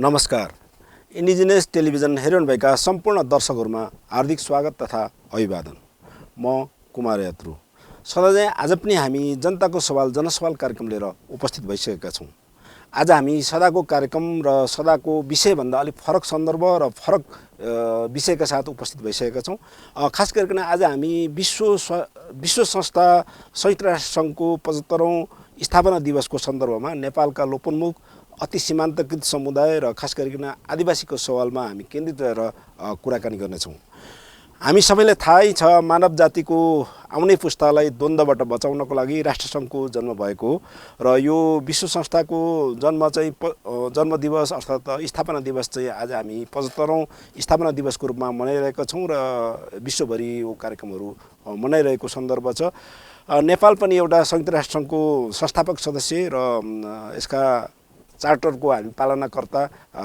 नमस्कार। Indigenous television हेरिरहनु भएका सम्पूर्ण दर्शकहरूमा हार्दिक स्वागत तथा अभिवादन। म कुमार यात्रु। सधैँ आज पनि हामी जनताको सवाल जनसवाल कार्यक्रम लिएर उपस्थित भइसकेका छौँ। आज हामी सदाको कार्यक्रम र सदाको विषयभन्दा अलिक फरक सन्दर्भ र फरक विषयका साथ उपस्थित भइसकेका छौँ। खास गरिकन आज हामी विश्व संस्था संयुक्त राष्ट्र सङ्घको 75औं स्थापना दिवसको सन्दर्भमा नेपालका लोपोन्मुख अति सीमान्तकृत समुदाय र खास गरिकन आदिवासीको सवालमा हामी केन्द्रित रहेर कुराकानी गर्नेछौँ। हामी सबैलाई थाहै छ मानव जातिको आउने पुस्तालाई द्वन्द्वबाट बचाउनको लागि राष्ट्रसङ्घको जन्म भएको र यो विश्व संस्थाको जन्म दिवस अर्थात् स्थापना दिवस चाहिँ आज हामी 75औं स्थापना दिवसको रूपमा मनाइरहेका छौँ र विश्वभरि यो कार्यक्रमहरू मनाइरहेको सन्दर्भ छ। नेपाल पनि एउटा संयुक्त राष्ट्रसङ्घको संस्थापक सदस्य र यसका चार्टरको हामी पालनाकर्ता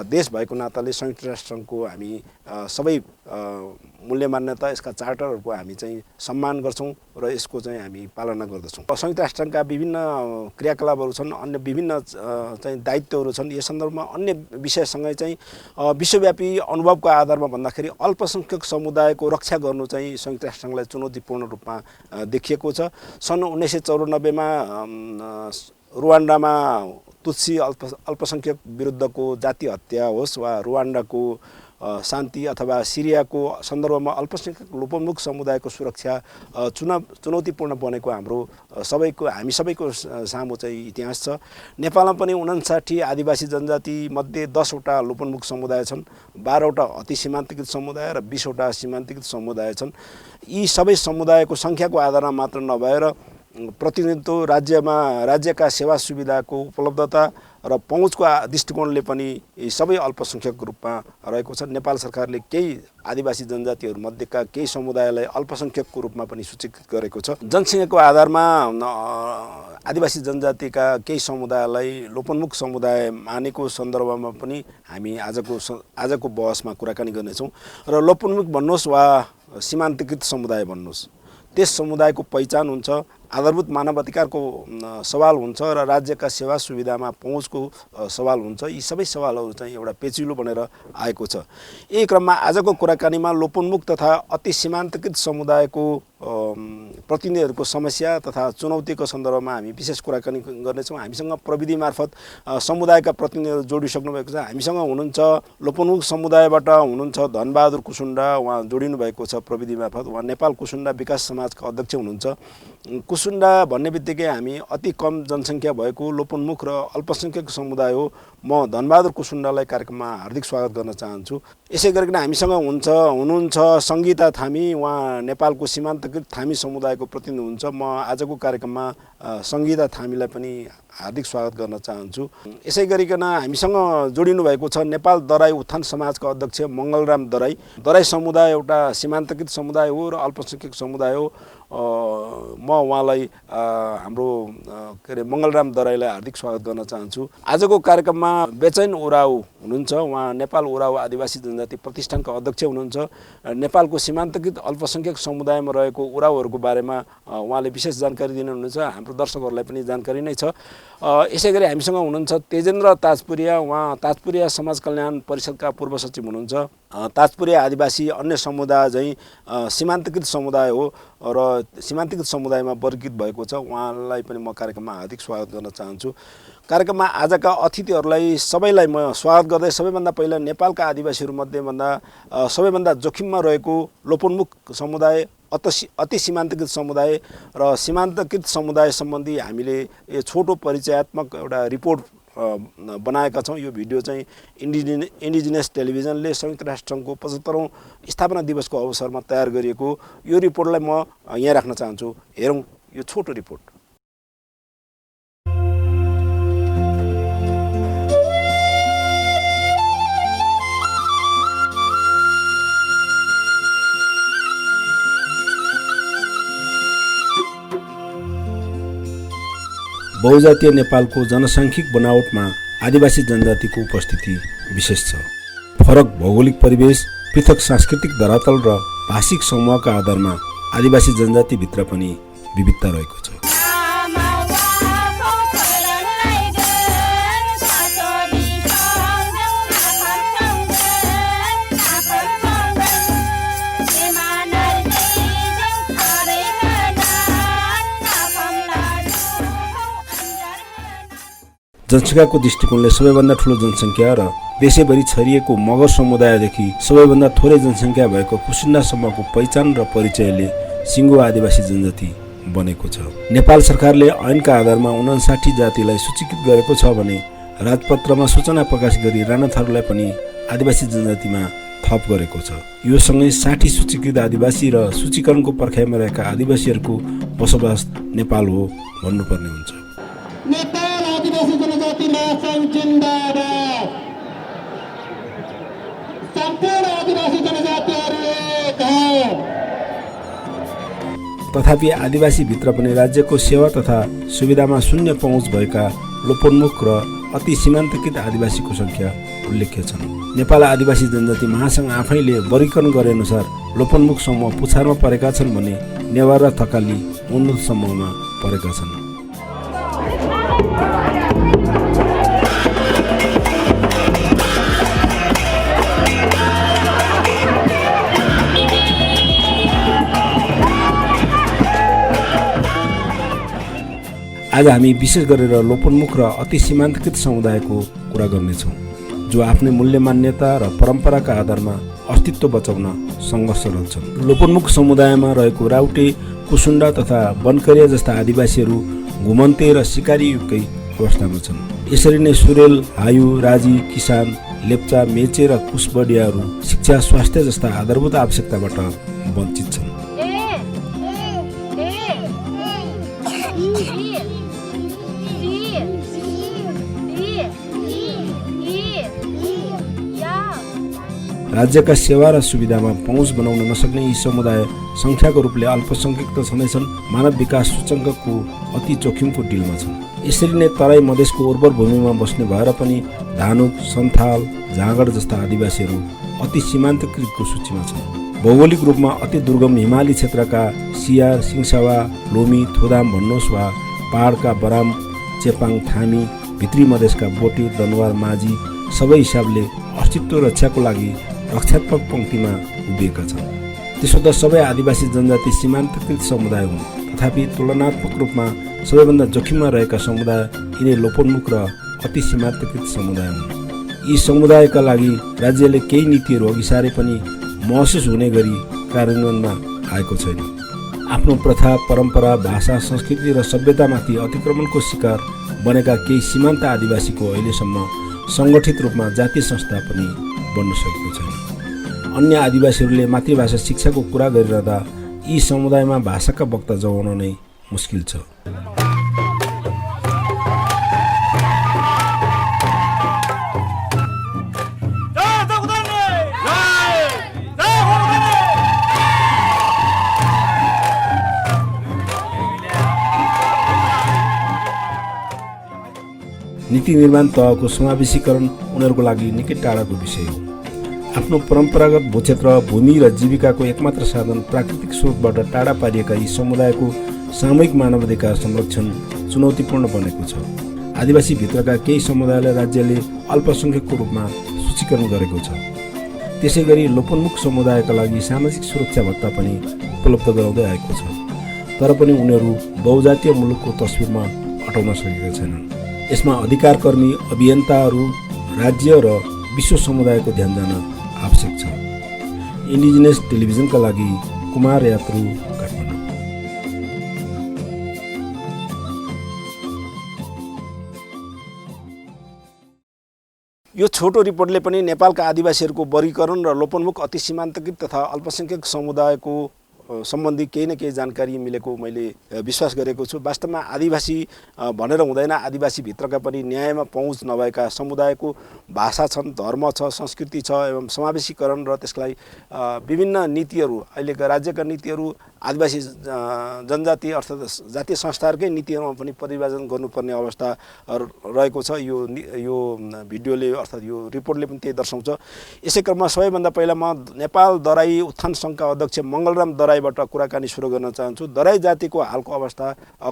देश भएको नाताले संयुक्त राष्ट्रसङ्घको हामी सबै मूल्य मान्यता यसका चार्टरहरूको हामी चाहिँ सम्मान गर्छौँ र यसको चाहिँ हामी पालना गर्दछौँ। संयुक्त राष्ट्रसङ्घका विभिन्न क्रियाकलापहरू छन्, अन्य विभिन्न चाहिँ दायित्वहरू छन्। यस सन्दर्भमा अन्य विषयसँगै चाहिँ विश्वव्यापी अनुभवको आधारमा भन्दाखेरि अल्पसङ्ख्यक समुदायको रक्षा गर्नु चाहिँ संयुक्त राष्ट्रसङ्घलाई चुनौतीपूर्ण रूपमा देखिएको छ। सन् 1994मा रुवान्डामा तुत्सी अल्पसङ्ख्यक विरुद्धको जातीय हत्या होस् वा रुवान्डाको शान्ति अथवा सिरियाको सन्दर्भमा अल्पसङ्ख्यक लोपोन्मुख समुदायको सुरक्षा चुनौतीपूर्ण बनेको हामी सबैको सामु चाहिँ इतिहास छ। नेपालमा पनि 59 आदिवासी जनजाति मध्ये 10वटा लोपोन्मुख समुदाय छन्, 12वटा अति सीमान्तकृत समुदाय र 20वटा सीमान्तकृत समुदाय छन्। यी सबै समुदायको सङ्ख्याको आधारमा मात्र नभएर प्रतिनिधित्व राज्यका सेवा सुविधाको उपलब्धता र पहुँचको दृष्टिकोणले पनि सबै अल्पसङ्ख्यक रूपमा रहेको छ। नेपाल सरकारले केही आदिवासी जनजातिहरूमध्येका केही समुदायलाई अल्पसङ्ख्यकको रूपमा पनि सूचीकृत गरेको छ। जनसङ्ख्याको आधारमा आदिवासी जनजातिका केही समुदायलाई लोपोन्मुख समुदाय मानेको सन्दर्भमा पनि हामी आजको बहसमा कुराकानी गर्नेछौँ। र लोपोन्मुख भन्नुहोस् वा सीमान्तकृत समुदाय भन्नुहोस्, त्यस समुदायको पहिचान हुन्छ, आधारभूत मानव अधिकारको सवाल हुन्छ र राज्यका सेवा सुविधामा पहुँचको सवाल हुन्छ। यी सबै सवालहरू चाहिँ एउटा पेचिलो बनेर आएको छ। यही क्रममा आजको कुराकानीमा लोपोन्मुख तथा अति सीमान्तकृत समुदायको प्रतिनिधिहरूको समस्या तथा चुनौतीको सन्दर्भमा हामी विशेष कुराकानी गर्नेछौँ। हामीसँग प्रविधि मार्फत समुदायका प्रतिनिधिहरू जोडिसक्नु भएको छ। हामीसँग हुनुहुन्छ लोपोन्मुख समुदायबाट हुनुहुन्छ धनबहादुर कुसुन्डा, उहाँ जोडिनु भएको छ प्रविधि मार्फत। उहाँ नेपाल कुसुन्डा विकास समाजका अध्यक्ष हुनुहुन्छ। कुसुन्डा भन्ने बित्तिकै हामी अति कम जनसङ्ख्या भएको लोपोन्मुख र अल्पसङ्ख्यक समुदाय हो। म धनबहादुर कुसुन्डालाई कार्यक्रममा हार्दिक स्वागत गर्न चाहन्छु। यसै गरिकन हामीसँग हुनुहुन्छ सङ्गीता थामी, उहाँ नेपालको सीमान्तकृत थामी समुदायको प्रतिनिधि हुनुहुन्छ। म आजको कार्यक्रममा सङ्गीता थामीलाई पनि हार्दिक स्वागत गर्न चाहन्छु। यसै गरिकन हामीसँग जोडिनु भएको छ नेपाल दराई उत्थान समाजका अध्यक्ष मङ्गलराम दराई। दराई समुदाय एउटा सीमान्तकृत समुदाय हो र अल्पसङ्ख्यक समुदाय हो। म उहाँलाई हाम्रो मङ्गलराम दराईलाई हार्दिक स्वागत गर्न चाहन्छु। आजको कार्यक्रममा बेचैन उराव हुनुहुन्छ। उहाँ नेपाल उराव आदिवासी जनजाति प्रतिष्ठानका अध्यक्ष हुनुहुन्छ। नेपालको सीमान्तकृत अल्पसङ्ख्यक समुदायमा रहेको उरावहरूको बारेमा उहाँले विशेष जानकारी दिनुहुनेछ। हाम्रो दर्शकहरूलाई पनि जानकारी नै छ। यसै गरी हामीसँग हुनुहुन्छ तेजेन्द्र ताजपुरिया, उहाँ ताजपुरिया समाज कल्याण परिषदका पूर्व सचिव हुनुहुन्छ। ताजपुरिया आदिवासी अन्य समुदाय चाहिँ सीमान्तकृत समुदाय हो र सीमान्तकृत समुदायमा वर्गीकृत भएको छ। उहाँलाई पनि म कार्यक्रममा हार्दिक स्वागत गर्न चाहन्छु। कार्यक्रममा आजका अतिथिहरूलाई सबैलाई म स्वागत गर्दै सबैभन्दा पहिला नेपालका आदिवासीहरूमध्येभन्दा सबैभन्दा जोखिममा रहेको लोपोन्मुख समुदाय, अति सीमान्तकृत समुदाय र सीमान्तकृत समुदाय सम्बन्धी हामीले यो छोटो परिचयात्मक एउटा रिपोर्ट बनाएका छौँ। यो भिडियो चाहिँ इन्डिजिनियस टेलिभिजनले संयुक्त राष्ट्रसङ्घको 75औं स्थापना दिवसको अवसरमा तयार गरिएको यो रिपोर्टलाई म यहाँ राख्न चाहन्छु। हेरौँ यो छोटो रिपोर्ट। बहुजातीय नेपालको जनसाङ्ख्यिक बनावटमा आदिवासी जनजातिको उपस्थिति विशेष छ। फरक भौगोलिक परिवेश, पृथक सांस्कृतिक धरातल र भाषिक समूहका आधारमा आदिवासी जनजातिभित्र पनि विविधता रहेको छ। जनसङ्ख्याको दृष्टिकोणले सबैभन्दा ठुलो जनसङ्ख्या र देशैभरि छरिएको मगर समुदायदेखि सबैभन्दा थोरै जनसङ्ख्या भएको कुसुन्डासम्मको पहिचान र परिचयले सिङ्गो आदिवासी जनजाति बनेको छ। नेपाल सरकारले ऐनका आधारमा 59 जातिलाई सूचीकृत गरेको छ भने राजपत्रमा सूचना प्रकाश गरी राणा थारूलाई पनि आदिवासी जनजातिमा थप गरेको छ। यो सँगै 60 सूचीकृत आदिवासी र सूचीकरणको पर्खाइमा रहेका आदिवासीहरूको बसोबास नेपाल हो भन्नुपर्ने हुन्छ। नेपाल आदिवासी जनजाति महासङ्घ जिन्दाबाद। सम्पूर्ण आदिवासी जनजातिहरू एक हौं। तथापि आदिवासीभित्र पनि राज्यको सेवा तथा सुविधामा शून्य पहुँच भएका लोपोन्मुख र अति सीमान्तकृत आदिवासीको सङ्ख्या उल्लेख्य छन्। नेपाल आदिवासी जनजाति महासङ्घ आफैले वर्गीकरण गरेअनुसार लोपोन्मुख समूह पुछारमा परेका छन् भने नेवार र थकाली उन्नत समूहमा परेका छन्। आज हामी विशेष गरेर लोपोन्मुख र अति सीमान्तकृत समुदायको कुरा गर्नेछौँ, जो आफ्नै मूल्य मान्यता र परम्पराका आधारमा अस्तित्व बचाउन सङ्घर्षरत छन्। लोपोन्मुख समुदायमा रहेको राउटे, कुसुन्डा तथा बनकरिया जस्ता आदिवासीहरू घुमन्ते र सिकारी युगकै अवस्थामा छन्। यसरी नै सुरेल, हायु, राजी, किसान, लेप्चा, मेचे र कुसबडियाहरू शिक्षा, स्वास्थ्य जस्ता आधारभूत आवश्यकताबाट वञ्चित छन्। राज्यका सेवा र सुविधामा पहुँच बनाउन नसक्ने यी समुदाय सङ्ख्याको रूपले अल्पसङ्ख्यक त छँदैछन्, मानव विकास सूचकाङ्कको अति जोखिमको डिलमा छन्। यसरी नै तराई मधेसको उर्वर भूमिमा बस्ने भएर पनि धानुक, सन्थाल, झाँगड जस्ता आदिवासीहरू अति सीमान्तकृतको सूचीमा छन्। भौगोलिक रूपमा अति दुर्गम हिमाली क्षेत्रका सियार, सिङसावा, लोमी, थोदाम भन्नुहोस् वा पहाडका बराम, चेपाङ, थामी, भित्री मधेसका बोटे, दनवार, माझी सबै हिसाबले अस्तित्व रक्षाको लागि रक्षात्मक पङ्क्तिमा उभिएका छन्। त्यसो त सबै आदिवासी जनजाति सीमान्तकृत समुदाय हुन्, तथापि तुलनात्मक रूपमा सबैभन्दा जोखिममा रहेका समुदाय यिनै लोपोन्मुख र अति सीमान्तकृत समुदाय हुन्। यी समुदायका लागि राज्यले केही नीतिहरू अघि सारे पनि महसुस हुने गरी कार्यान्वयनमा आएको छैन। आफ्नो प्रथा, परम्परा, भाषा, संस्कृति र सभ्यतामाथि अतिक्रमणको शिकार बनेका केही सीमान्त आदिवासीको अहिलेसम्म सङ्गठित रूपमा जातीय संस्था पनि बन्न सकेको छैन। अन्य आदिवासीहरूले मातृभाषा शिक्षाको कुरा गरिरहँदा यी समुदायमा भाषाका वक्ता जोगाउन नै मुस्किल छ। नीति निर्माण तहको समावेशीकरण उनीहरूको लागि निकै टाढाको विषय हो। आफ्नो परम्परागत भूक्षेत्र, भूमि र जीविकाको एकमात्र साधन प्राकृतिक स्रोतबाट टाढा पारिएका यी समुदायको सामूहिक मानवाधिकार संरक्षण चुनौतीपूर्ण बनेको छ। आदिवासी भित्रका केही समुदायलाई राज्यले अल्पसङ्ख्यकको रूपमा सूचीकरण गरेको छ। त्यसै गरी लोपोन्मुख समुदायका लागि सामाजिक सुरक्षा भत्ता पनि उपलब्ध गराउँदै आएको छ, तर पनि उनीहरू बहुजातीय मुलुकको तस्विरमा अटाउन सकेका छैनन्। यसमा अधिकारकर्मी, अभियन्ताहरू, राज्य र विश्व समुदायको ध्यान जान आवश्यक छ। इन्डिजिनस टेलिभिजनका लागि कुमार यात्रु, काठमाडौँ। यो छोटो रिपोर्टले पनि नेपालका आदिवासीहरूको वर्गीकरण र लोपोन्मुख अति सीमान्तकृत तथा अल्पसङ्ख्यक समुदायको सम्बन्धी केही न केही जानकारी मिलेको मैले विश्वास गरेको छु। वास्तवमा आदिवासी भनेर हुँदैन, आदिवासीभित्रका पनि न्यायमा पहुँच नभएका समुदायको भाषा छन्, धर्म छ, संस्कृति छ एवं समावेशीकरण र त्यसलाई विभिन्न नीतिहरू, अहिलेका राज्यका नीतिहरू आदिवासी जनजाति अर्थात् जातीय संस्थाहरूकै नीतिहरूमा पनि परिवर्तन गर्नुपर्ने अवस्था रहेको छ। यो भिडियोले अर्थात् यो रिपोर्टले पनि त्यही दर्शाउँछ। यसै क्रममा सबैभन्दा पहिला म नेपाल दराई उत्थान सङ्घका अध्यक्ष मङ्गलराम दराईबाट कुराकानी सुरु गर्न चाहन्छु। दराई जातिको हालको अवस्था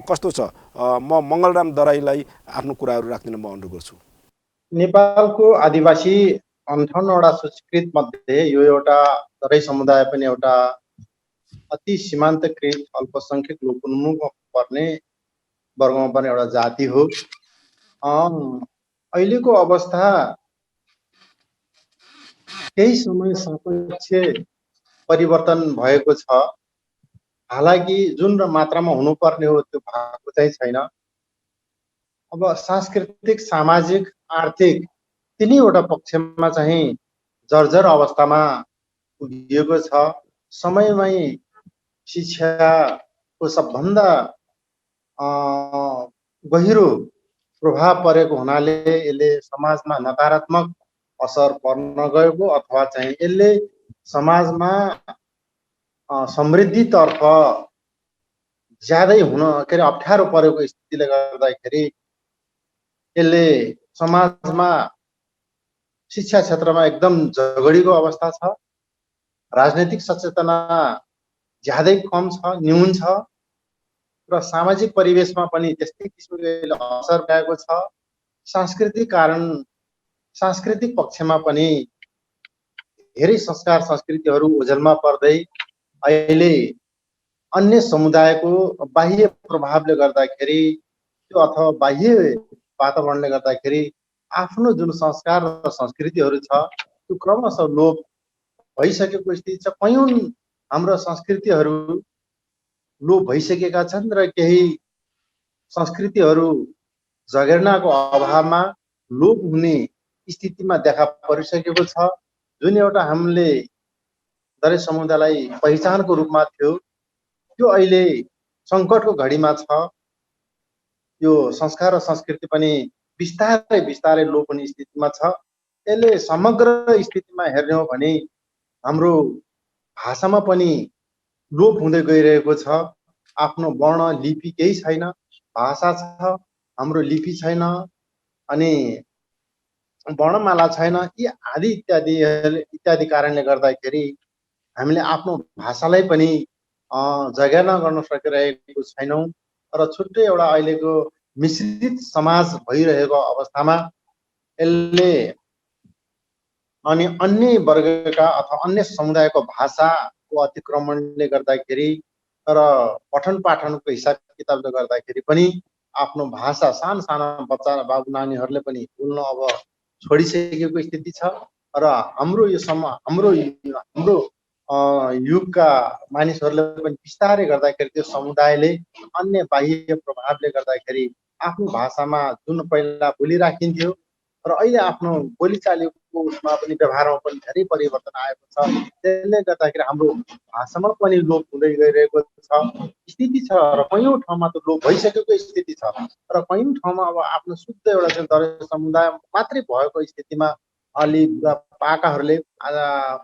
कस्तो छ? म मङ्गलराम दराईलाई आफ्नो कुराहरू राख्दिन म अनुरोध गर्छु। नेपालको आदिवासी 58वटा सूचीकृत मध्ये यो एउटा दराई समुदाय पनि एउटा अति सीमान्तकृत अल्पसङ्ख्यक लोपोन्मुखमा पर्ने वर्गमा पर्ने एउटा जाति हो। अहिलेको अवस्था केही समय सापेक्ष परिवर्तन भएको छ। हालाकि जुन मात्रामा हुनुपर्ने हो त्यो भएको चाहिँ छैन। अब सांस्कृतिक, सामाजिक, आर्थिक तिनैवटा पक्षमा चाहिँ जर्जर अवस्थामा पुगिएको छ। समयमै शिक्षाको सबभन्दा गहिरो प्रभाव परेको हुनाले यसले समाजमा नकारात्मक असर पर्न गएको अथवा चाहिँ यसले समाजमा समृद्धितर्फ ज्यादै हुन के अरे अप्ठ्यारो परेको स्थितिले गर्दाखेरि यसले समाजमा शिक्षा क्षेत्रमा एकदम झगडीको अवस्था छ। राजनैतिक सचेतना ज्यादै कम छ, न्यून छ र सामाजिक परिवेशमा पनि त्यस्तै किसिमले असर भएको छ। सांस्कृतिक पक्षमा पनि धेरै संस्कार संस्कृतिहरू ओझेलमा पर्दै अहिले अन्य समुदायको बाह्य प्रभावले गर्दाखेरि त्यो अथवा बाह्य वातावरणले गर्दाखेरि आफ्नो जुन संस्कार र संस्कृतिहरू छ त्यो क्रमशः लोप भइसकेको स्थिति छ। कयौं हाम्रो संस्कृतिहरू लोप भइसकेका छन् र केही संस्कृतिहरू जगेर्नाको अभावमा लोप हुने स्थितिमा देखा परिसकेको छ। जुन एउटा हामीले दलित समुदायलाई पहिचानको रूपमा थियो त्यो अहिले सङ्कटको घडीमा छ। यो संस्कार र संस्कृति पनि बिस्तारै बिस्तारै लोप हुने स्थितिमा छ। यसले समग्र स्थितिमा हेर्ने हो भने हाम्रो भाषामा पनि लोप हुँदै गइरहेको छ। आफ्नो वर्ण लिपि केही छैन, भाषा छ, हाम्रो लिपि छैन, अनि वर्णमाला छैन। यी आदि इत्यादि कारणले गर्दाखेरि हामीले आफ्नो भाषालाई पनि जगेर्ना गर्न सकिरहेको छैनौँ र छुट्टै एउटा अहिलेको मिश्रित समाज भइरहेको अवस्थामा यसले अनि अन्य वर्गका अथवा अन्य समुदायको भाषाको अतिक्रमणले गर्दाखेरि र पठन पाठनको हिसाब किताबले गर्दाखेरि पनि आफ्नो भाषा साना बच्चा बाबु नानीहरूले पनि बोल्न अब छोडिसकेको स्थिति छ र हाम्रो युगका मानिसहरूले पनि बिस्तारै गर्दाखेरि त्यो समुदायले अन्य बाह्य प्रभावले गर्दाखेरि आफ्नो भाषामा जुन पहिला बोलिराखिन्थ्यो र अहिले आफ्नो बोलीचालीको उसमा पनि व्यवहारमा पनि धेरै परिवर्तन आएको छ। त्यसले गर्दाखेरि हाम्रो भाषामा पनि लोप हुँदै गइरहेको छ स्थिति छ र कयौं ठाउँमा त लोप भइसकेको स्थिति छ र कयौं ठाउँमा अब आफ्नो शुद्ध एउटा चाहिँ दलित समुदाय मात्रै भएको स्थितिमा अलि पाकाहरूले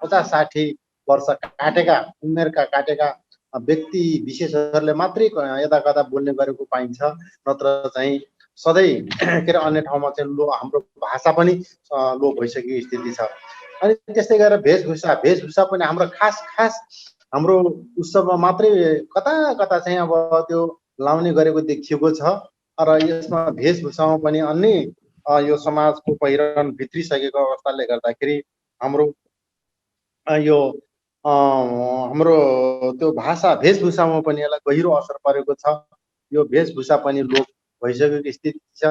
50-60 वर्ष काटेका उमेरका काटेका व्यक्ति विशेषहरूले मात्रै यता कता बोल्ने गरेको पाइन्छ। नत्र चाहिँ सधैँ के अरे अन्य ठाउँमा चाहिँ हाम्रो भाषा पनि लोप भइसकेको स्थिति छ। अनि त्यस्तै गरेर वेशभूषा पनि हाम्रो खास हाम्रो उत्सवमा मात्रै कता कता चाहिँ अब त्यो लाउने गरेको देखिएको छ र यसमा वेशभूषामा पनि अन्य यो समाजको पहिरन भित्रिसकेको अवस्थाले गर्दाखेरि हाम्रो यो हाम्रो त्यो भाषा वेशभूषामा पनि यसलाई गहिरो असर परेको छ। यो वेशभूषा पनि लोप भइसकेको स्थिति छ।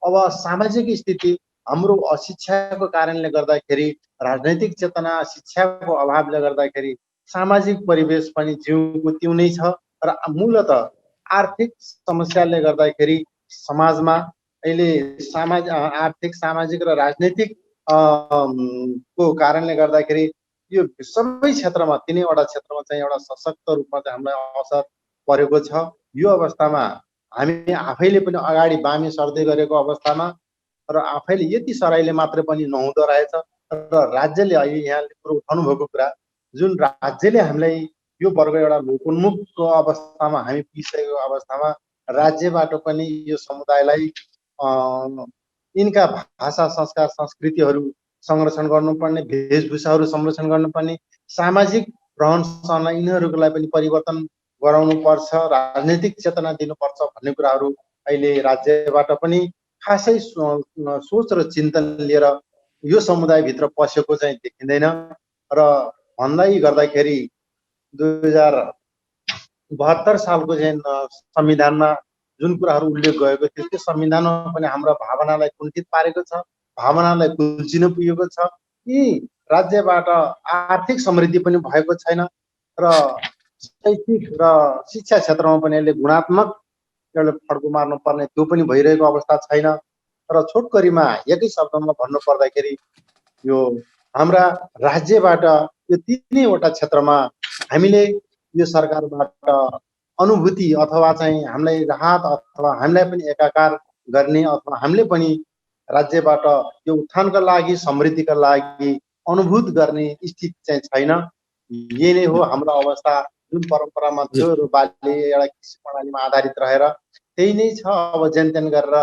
अब सामाजिक स्थिति हाम्रो अशिक्षाको कारणले गर्दाखेरि राजनैतिक चेतना शिक्षाको अभावले गर्दाखेरि सामाजिक परिवेश पनि जिउको त्यौँ नै छ र मूलत आर्थिक समस्याले गर्दाखेरि समाजमा अहिले आर्थिक सामाजिक र राजनैतिक को कारणले गर्दाखेरि यो सबै क्षेत्रमा तिनैवटा क्षेत्रमा चाहिँ एउटा सशक्त रूपमा चाहिँ हामीलाई असर परेको छ। यो अवस्थामा हामी आफैले पनि अगाडि बामी सर्दै गरेको अवस्थामा र आफैले यति सराइले मात्र पनि नहुँदो रहेछ र राज्यले अहिले यहाँले कुरो उठाउनु भएको कुरा जुन राज्यले हामीलाई यो वर्ग एउटा लोकोन्मुखको अवस्थामा हामी पुगिसकेको अवस्थामा राज्यबाट पनि यो समुदायलाई यिनका भाषा संस्कार संस्कृतिहरू संरक्षण गर्नुपर्ने, वेशभूषाहरू संरक्षण गर्नुपर्ने, सामाजिक रहन सहन यिनीहरूलाई पनि परिवर्तन गराउनु पर्छ, राजनैतिक चेतना दिनुपर्छ भन्ने कुराहरू अहिले राज्यबाट पनि खासै सोच र चिन्तन लिएर यो समुदायभित्र पसेको चाहिँ देखिँदैन र भन्दै गर्दाखेरि 2072 सालको चाहिँ संविधानमा जुन कुराहरू उल्लेख गएको थियो त्यो संविधानमा पनि हाम्रो भावनालाई कुण्ठित पारेको छ, भावनालाई कुल्चिन पुगेको छ। यी राज्यबाट आर्थिक समृद्धि पनि भएको छैन र शैक्षिक र शिक्षा क्षेत्रमा पनि यसले गुणात्मक एउटा फड्को मार्नुपर्ने त्यो पनि भइरहेको अवस्था छैन। र छोटकरीमा एकै शब्दमा भन्नु पर्दाखेरि यो हाम्रा राज्यबाट यो तीनैवटा क्षेत्रमा हामीले यो सरकारबाट अनुभूति अथवा चाहिँ हामीलाई राहत अथवा हामीलाई पनि एकाकार गर्ने अथवा हामीले पनि राज्यबाट यो उत्थानका लागि समृद्धिका लागि अनुभूत गर्ने स्थिति चाहिँ छैन। यही नै हो हाम्रो अवस्था। जुन परम्परामा थियो र बाल्य एउटा कृषि प्रणालीमा आधारित रहेर त्यही नै छ। अब जेन तेन गरेर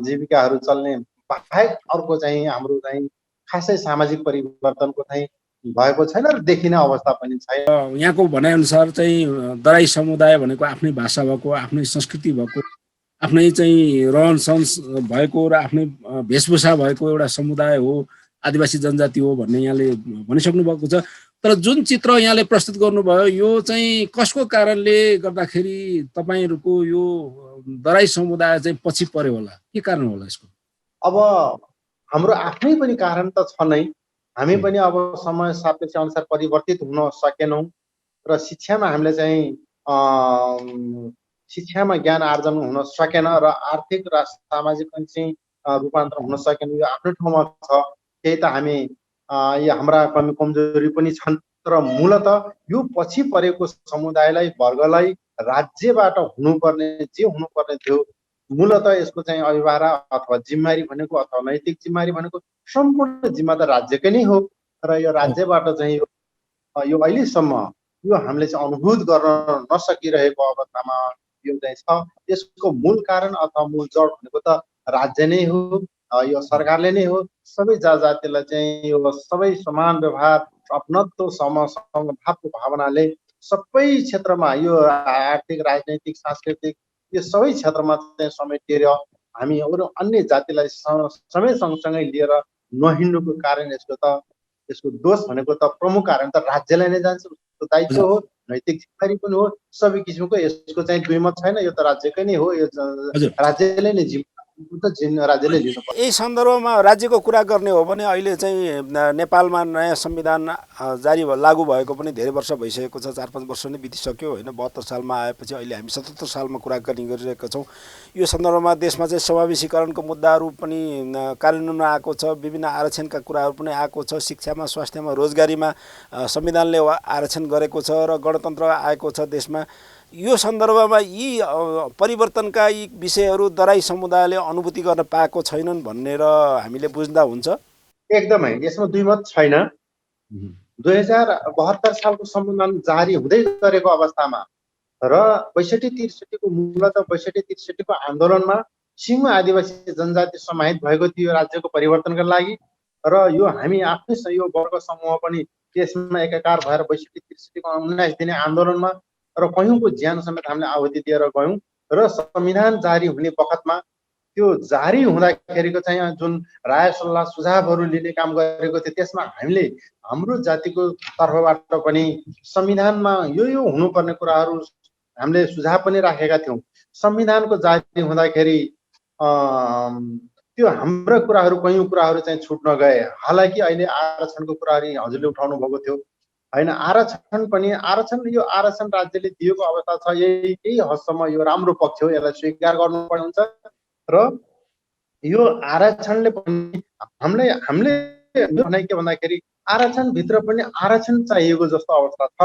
जीविकाहरू चल्ने बाहेक अर्को चाहिँ हाम्रो चाहिँ खासै सामाजिक परिवर्तनको चाहिँ भएको छैन र देखिने अवस्था पनि छैन। यहाँको भनाइअनुसार चाहिँ दराई समुदाय भनेको आफ्नै भाषा भएको, आफ्नै संस्कृति भएको, आफ्नै चाहिँ रहन सहन भएको र आफ्नै वेशभूषा भएको एउटा समुदाय हो, आदिवासी जनजाति हो भन्ने यहाँले भनिसक्नु भएको छ। तर जुन चित्र यहाँले प्रस्तुत गर्नुभयो यो चाहिँ कसको कारणले गर्दाखेरि तपाईहरुको यो दराई समुदाय चाहिँ पछि पर्यो होला, के कारण होला यसको? अब हाम्रो आफ्नै पनि कारण त छ नै। हामी पनि अब समय सापेक्ष अनुसार परिवर्तित हुन सकेनौं र शिक्षामा हामीले चाहिँ शिक्षामा ज्ञान आर्जन हुन सकेन र आर्थिक र सामाजिक पनि चाहिँ रूपान्तरण हुन सकेन। यो आफ्नो ठाउँमा छ। त्यही त हामी यो हाम्रा कमी कमजोरी पनि छन्। तर मूलतः यो पछि परेको समुदायलाई वर्गलाई राज्यबाट हुनुपर्ने जे हुनुपर्ने थियो मूलतः यसको चाहिँ अभिभारा अथवा जिम्मेवारी भनेको अथवा नैतिक जिम्मेवारी भनेको सम्पूर्ण जिम्मा त राज्यकै नै हो। र यो राज्यबाट चाहिँ यो अहिलेसम्म यो हामीले चाहिँ अनुभूत गर्न नसकिरहेको अवस्थामा यो चाहिँ छ। यसको मूल कारण अथवा मूल जड भनेको त राज्य नै हो, यो सरकारले नै हो। सबै जातिलाई चाहिँ यो सबै समान व्यवहार अपनत्व समभावको भावनाले सबै क्षेत्रमा यो आर्थिक राजनैतिक सांस्कृतिक यो सबै क्षेत्रमा चाहिँ समेटिएर हामी अरू अन्य जातिलाई समेत सँगसँगै लिएर नहिँड्नुको कारण यसको दोष भनेको त प्रमुख कारण त राज्यलाई नै जान्छ। उसको दायित्व हो, नैतिक जिम्मेवारी पनि हो। सबै किसिमको यसको चाहिँ दुई मत छैन। यो त राज्यकै नै हो। यो राज्यले नै राज्यले लिनुपर्छ। यही सन्दर्भमा राज्यको कुरा गर्ने हो भने अहिले चाहिँ नेपालमा नयाँ संविधान जारी लागू भएको पनि धेरै वर्ष भइसकेको छ, 4-5 वर्ष नै बितिसक्यो होइन। 72 सालमा आएपछि अहिले हामी 77 सालमा कुराकानी गरिरहेका छौँ। यो सन्दर्भमा देशमा चाहिँ समावेशीकरणको मुद्दाहरू पनि कार्यान्वयनमा आएको छ, विभिन्न आरक्षणका कुराहरू पनि आएको छ, शिक्षामा, स्वास्थ्यमा, रोजगारीमा संविधानले आरक्षण गरेको छ र गणतन्त्र आएको छ देशमा। यो सन्दर्भमा यी परिवर्तनका यी विषयहरू दराई समुदायले अनुभूति गर्न पाएको छैनन् भनेर हामीले बुझ्दा हुन्छ? एकदमै यसमा दुई मत छैन। 2072 सालको संविधान जारी हुँदै गरेको अवस्थामा र 62-63 को मूलतः 62-63 को आन्दोलनमा सिङ्गो आदिवासी जनजाति समाहित भएको थियो राज्यको परिवर्तनका लागि। र यो हामी आफ्नै यो वर्ग समूह पनि त्यसमा एकाकार भएर 62-63 को 19 दिने आन्दोलनमा र कयौंको ज्यान समेत हामीले आहुति दिएर गयौं। र संविधान जारी हुने बखतमा त्यो जारी हुँदाखेरिको चाहिँ जुन राय सल्लाह सुझावहरू लिने काम गरेको थियो त्यसमा हामीले हाम्रो जातिको तर्फबाट पनि संविधानमा यो हुनुपर्ने कुराहरू हामीले सुझाव पनि राखेका थियौं। संविधानको जारी हुँदाखेरि त्यो हाम्रो कुराहरू कयौं कुराहरू चाहिँ छुट्न गए। हालाकि अहिले आरक्षणको कुराहरू हजुरले उठाउनु भएको थियो हैन। आरक्षण यो आरक्षण राज्यले दिएको अवस्था छ। यही हदसम्म यो राम्रो पक्ष हो, यसलाई स्वीकार गर्नुपर्ने हुन्छ। र यो आरक्षणले पनि हामीले भनाइ के भन्दाखेरि आरक्षण भित्र पनि आरक्षण चाहिएको जस्तो अवस्था छ।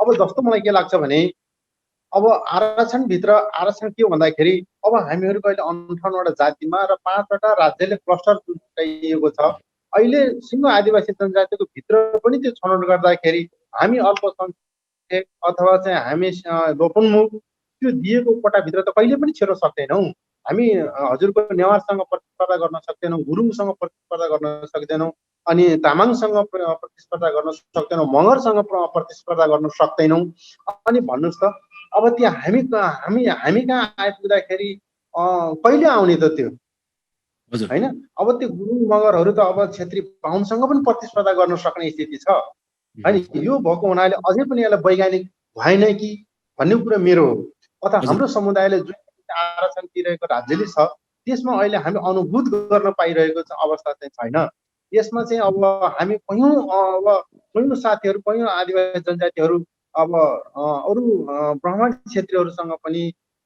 अब जस्तो मलाई के लाग्छ भने अब आरक्षण भित्र आरक्षण के हो भन्दाखेरि अब हामीहरूको अहिले 58 वटा जातिमा र 5 वटा राज्यले क्लस्टर छुट्याइएको छ। अहिले सिङ्गो आदिवासी जनजातिको भित्र पनि त्यो छनौट गर्दाखेरि हामी अल्पसंख्यक अथवा चाहिँ हामी लोपोन्मुख त्यो दिएको कोटाभित्र त कहिले पनि छिर्न सक्दैनौँ। हामी हजुरको नेवारसँग प्रतिस्पर्धा गर्न सक्दैनौँ, गुरुङसँग प्रतिस्पर्धा गर्न सक्दैनौँ, अनि तामाङसँग प्रतिस्पर्धा गर्न सक्दैनौँ, मगरसँग प्रतिस्पर्धा गर्न सक्दैनौँ। अनि भन्नुहोस् त अब त्यहाँ हामी कहाँ आइपुग्दाखेरि कहिले आउने त त्यो हैन। अब त्यो गुरुङ मगरहरू त अब क्षेत्री बाहुनसँग पनि प्रतिस्पर्धा गर्न सक्ने स्थिति छ हैन। यो भएको हुनाले अझै पनि यसलाई वैज्ञानिक भएन कि भन्ने कुरा मेरो हो। अथवा हाम्रो समुदायले जुन आरक्षण दिइरहेको राज्यले छ त्यसमा अहिले हामी अनुभूत गर्न पाइरहेको अवस्था चाहिँ छैन। यसमा चाहिँ अब हामी कयौँ साथीहरू कयौँ आदिवासी जनजातिहरू अब अरू ब्राह्मण क्षेत्रीहरूसँग पनि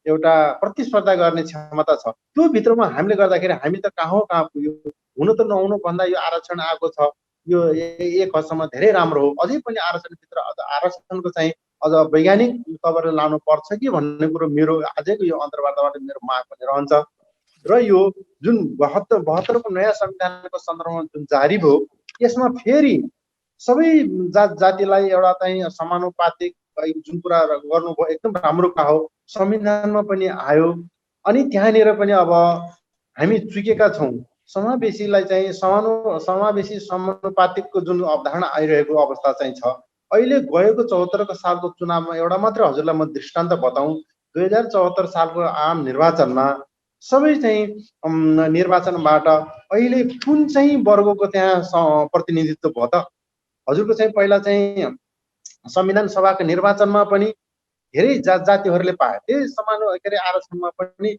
एउटा प्रतिस्पर्धा गर्ने क्षमता छ। त्यो भित्रमा हामीले गर्दाखेरि हामी त कहाँ पुग्यो। हुन त नहुनु भन्दा यो आरक्षण आएको छ, यो एक हदसम्म धेरै राम्रो हो। अझै पनि आरक्षणभित्र अझ आरक्षणको चाहिँ अझ वैज्ञानिक तवरले लानु पर्छ कि भन्ने कुरो मेरो आजको यो अन्तर्वार्ताबाट मेरो माग पनि रहन्छ। र यो जुन 72को नयाँ संविधानको सन्दर्भमा जुन जारी भयो यसमा फेरि सबै जातिलाई एउटा चाहिँ समानुपातिक जुन कुरा गर्नुभयो एकदम राम्रो कुरा हो। संविधानमा पनि आयो अनि त्यहाँनिर पनि अब हामी चुकेका छौँ। समावेशीलाई चाहिँ समावेशी समानुपातिकको जुन अवधारणा आइरहेको अवस्था चाहिँ छ। अहिले गएको 74 सालको चुनावमा एउटा मात्र हजुरलाई म दृष्टान्त बताउँ। 2074 सालको आम निर्वाचनमा सबै चाहिँ निर्वाचनबाट अहिले कुन चाहिँ वर्गको त्यहाँ प्रतिनिधित्व भयो त? हजुरको चाहिँ पहिला चाहिँ संविधान सभाको निर्वाचनमा पनि धेरै जातिहरूले पाए। त्यही समान के अरे आरक्षणमा पनि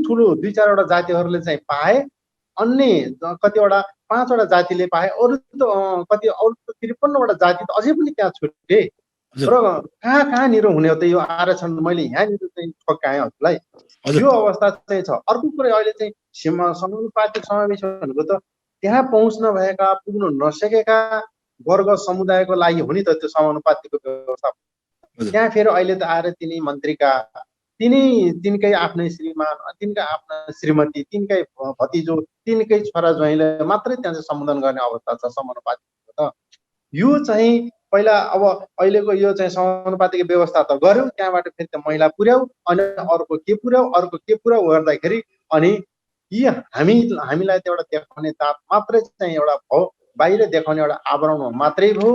ठुलो 2-4 वटा जातिहरूले चाहिँ पाए। अन्य कतिवटा 5 वटा जातिले पाए। अरू त कति अरू 53 वटा जाति त अझै पनि त्यहाँ छुटे। र कहाँनिर हुने हो त यो आरक्षण? मैले यहाँनिर चाहिँ ठोक्काएँ हजुरलाई। यो अवस्था चाहिँ छ। अर्को कुरा अहिले चाहिँ समानुपातिक समावेश भनेको त त्यहाँ पहुँच नभएका पुग्न नसकेका वर्ग समुदायको लागि हो नि त त्यो समानुपातिकको व्यवस्था। त्यहाँ फेरि अहिले त आएर तिनकै आफ्नै श्रीमान, तिनकै आफ्ना श्रीमती, तिनकै भतिजो, तिनकै छोरा ज्वाइँले मात्रै त्यहाँ चाहिँ सम्बोधन गर्ने अवस्था छ समानुपातिकको त। यो चाहिँ पहिला अब अहिलेको यो चाहिँ समानुपातिक व्यवस्था त गर्यो, त्यहाँबाट फेरि त्यो महिला पुर्याऊ अनि अर्को के पुर्याऊ गर्दाखेरि अनि यी हामीलाई त एउटा देखाउने ताप मात्रै चाहिँ एउटा भयो, बाहिर देखाउने एउटा आवरण मात्रै भयो।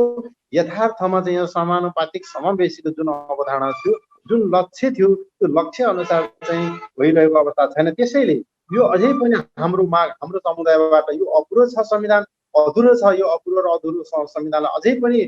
यथार्थमा चाहिँ यो समानुपातिक समावेशीको जुन अवधारणा थियो, जुन लक्ष्य थियो, त्यो लक्ष्य अनुसार चाहिँ भइरहेको अवस्था छैन। त्यसैले यो अझै पनि हाम्रो माग, हाम्रो समुदायबाट यो अपुरो छ, संविधान अधुरो छ। यो अपुरो र अधुरो संविधानलाई अझै पनि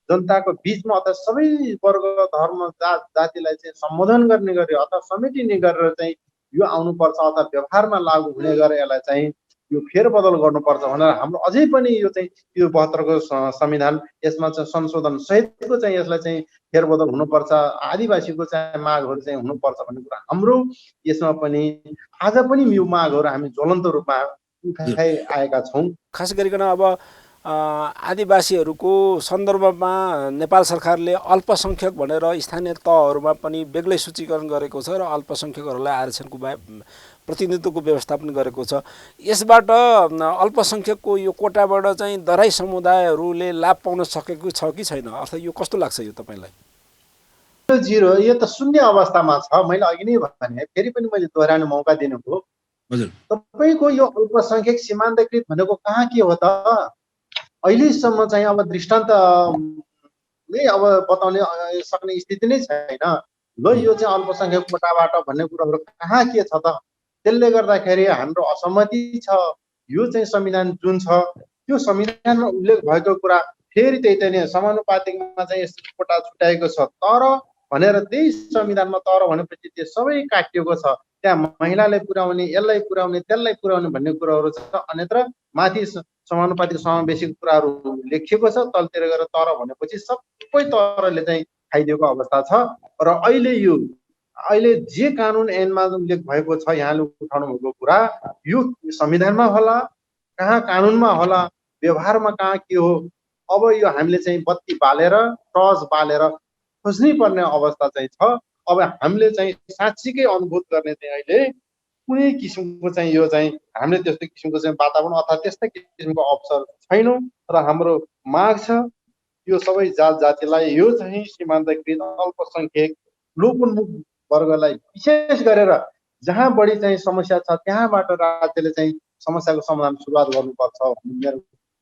जनताको बिचमा अथवा सबै वर्ग धर्म जातिलाई चाहिँ सम्बोधन गर्ने गरी अथवा समेटिने गरेर चाहिँ यो आउनुपर्छ अथवा व्यवहारमा लागू हुने गरेर यसलाई चाहिँ यो फेरबदल गर्नुपर्छ भनेर हाम्रो अझै पनि यो चाहिँ यो 72को संविधान यसमा चाहिँ संशोधन सहितको चाहिँ यसलाई चाहिँ फेरबदल हुनुपर्छ, आदिवासीको चाहिँ मागहरू चाहिँ हुनुपर्छ भन्ने कुरा हाम्रो यसमा पनि आज पनि यो मागहरू हामी ज्वलन्त रूपमा उठाइआएका छौँ। खास गरिकन अब आदिवासीहरूको सन्दर्भमा नेपाल सरकारले अल्पसङ्ख्यक भनेर स्थानीय तहहरूमा पनि बेग्लै सूचीकरण गरेको छ र अल्पसङ्ख्यकहरूलाई आरक्षणको प्रतिनिधित्वको व्यवस्था पनि गरेको छ। यसबाट अल्पसङ्ख्यकको यो कोटाबाट चाहिँ दराई समुदायहरूले लाभ पाउन सकेको छ कि छैन? अर्थात् यो कस्तो लाग्छ यो तपाईँलाई? जिरो, यो त शून्य अवस्थामा छ। मैले अघि नै भने, फेरि पनि मैले दोहोऱ्याउने मौका दिनुभयो। तपाईँको यो अल्पसङ्ख्यक सीमान्तकृत भनेको कहाँ के हो त? अहिलेसम्म चाहिँ अब दृष्टान्त नै अब बताउने सक्ने स्थिति नै छैन। ल यो चाहिँ अल्पसङ्ख्यक कोटाबाट भन्ने कुराहरू कहाँ के छ त? त्यसले गर्दाखेरि हाम्रो असहमति छ। यो चाहिँ संविधान जुन छ त्यो संविधानमा उल्लेख भएको कुरा फेरि त्यही नै समानुपातिकमा चाहिँ यस्तो कोटा छुट्याएको छ तर भनेर त्यही संविधानमा तर भनेपछि त्यो सबै काटिएको छ। त्यहाँ महिलालाई पुर्याउने, यसलाई पुर्याउने, त्यसलाई पुर्याउने भन्ने कुराहरू छ। अन्यत्र माथि समानुपातिक समावेशीको कुराहरू लेखिएको छ, तलतिर गएर तर भनेपछि सबै तरले चाहिँ खाइदिएको अवस्था छ। र अहिले जे कानुन ऐनमा उल्लेख भएको छ यहाँले उठाउनु भएको कुरा यो संविधानमा होला, कहाँ कानुनमा होला, व्यवहारमा कहाँ के हो? अब यो हामीले चाहिँ बत्ती बालेर टर्च बालेर खोज्नै पर्ने अवस्था चाहिँ छ। अब हामीले चाहिँ साँच्चीकै अनुभूत गर्ने चाहिँ अहिले कुनै किसिमको चाहिँ यो चाहिँ हामीले त्यस्तो किसिमको चाहिँ वातावरण अथवा त्यस्तै किसिमको अवसर छैनौँ। र हाम्रो माग छ यो सबै जातिलाई यो चाहिँ सीमान्तकृत अल्पसङ्ख्यक लोपोन्मुख वर्गलाई विशेष गरेर जहाँ बढी चाहिँ समस्या छ त्यहाँबाट राज्यले चाहिँ समस्याको समाधान सुरुवात गर्नुपर्छ भन्ने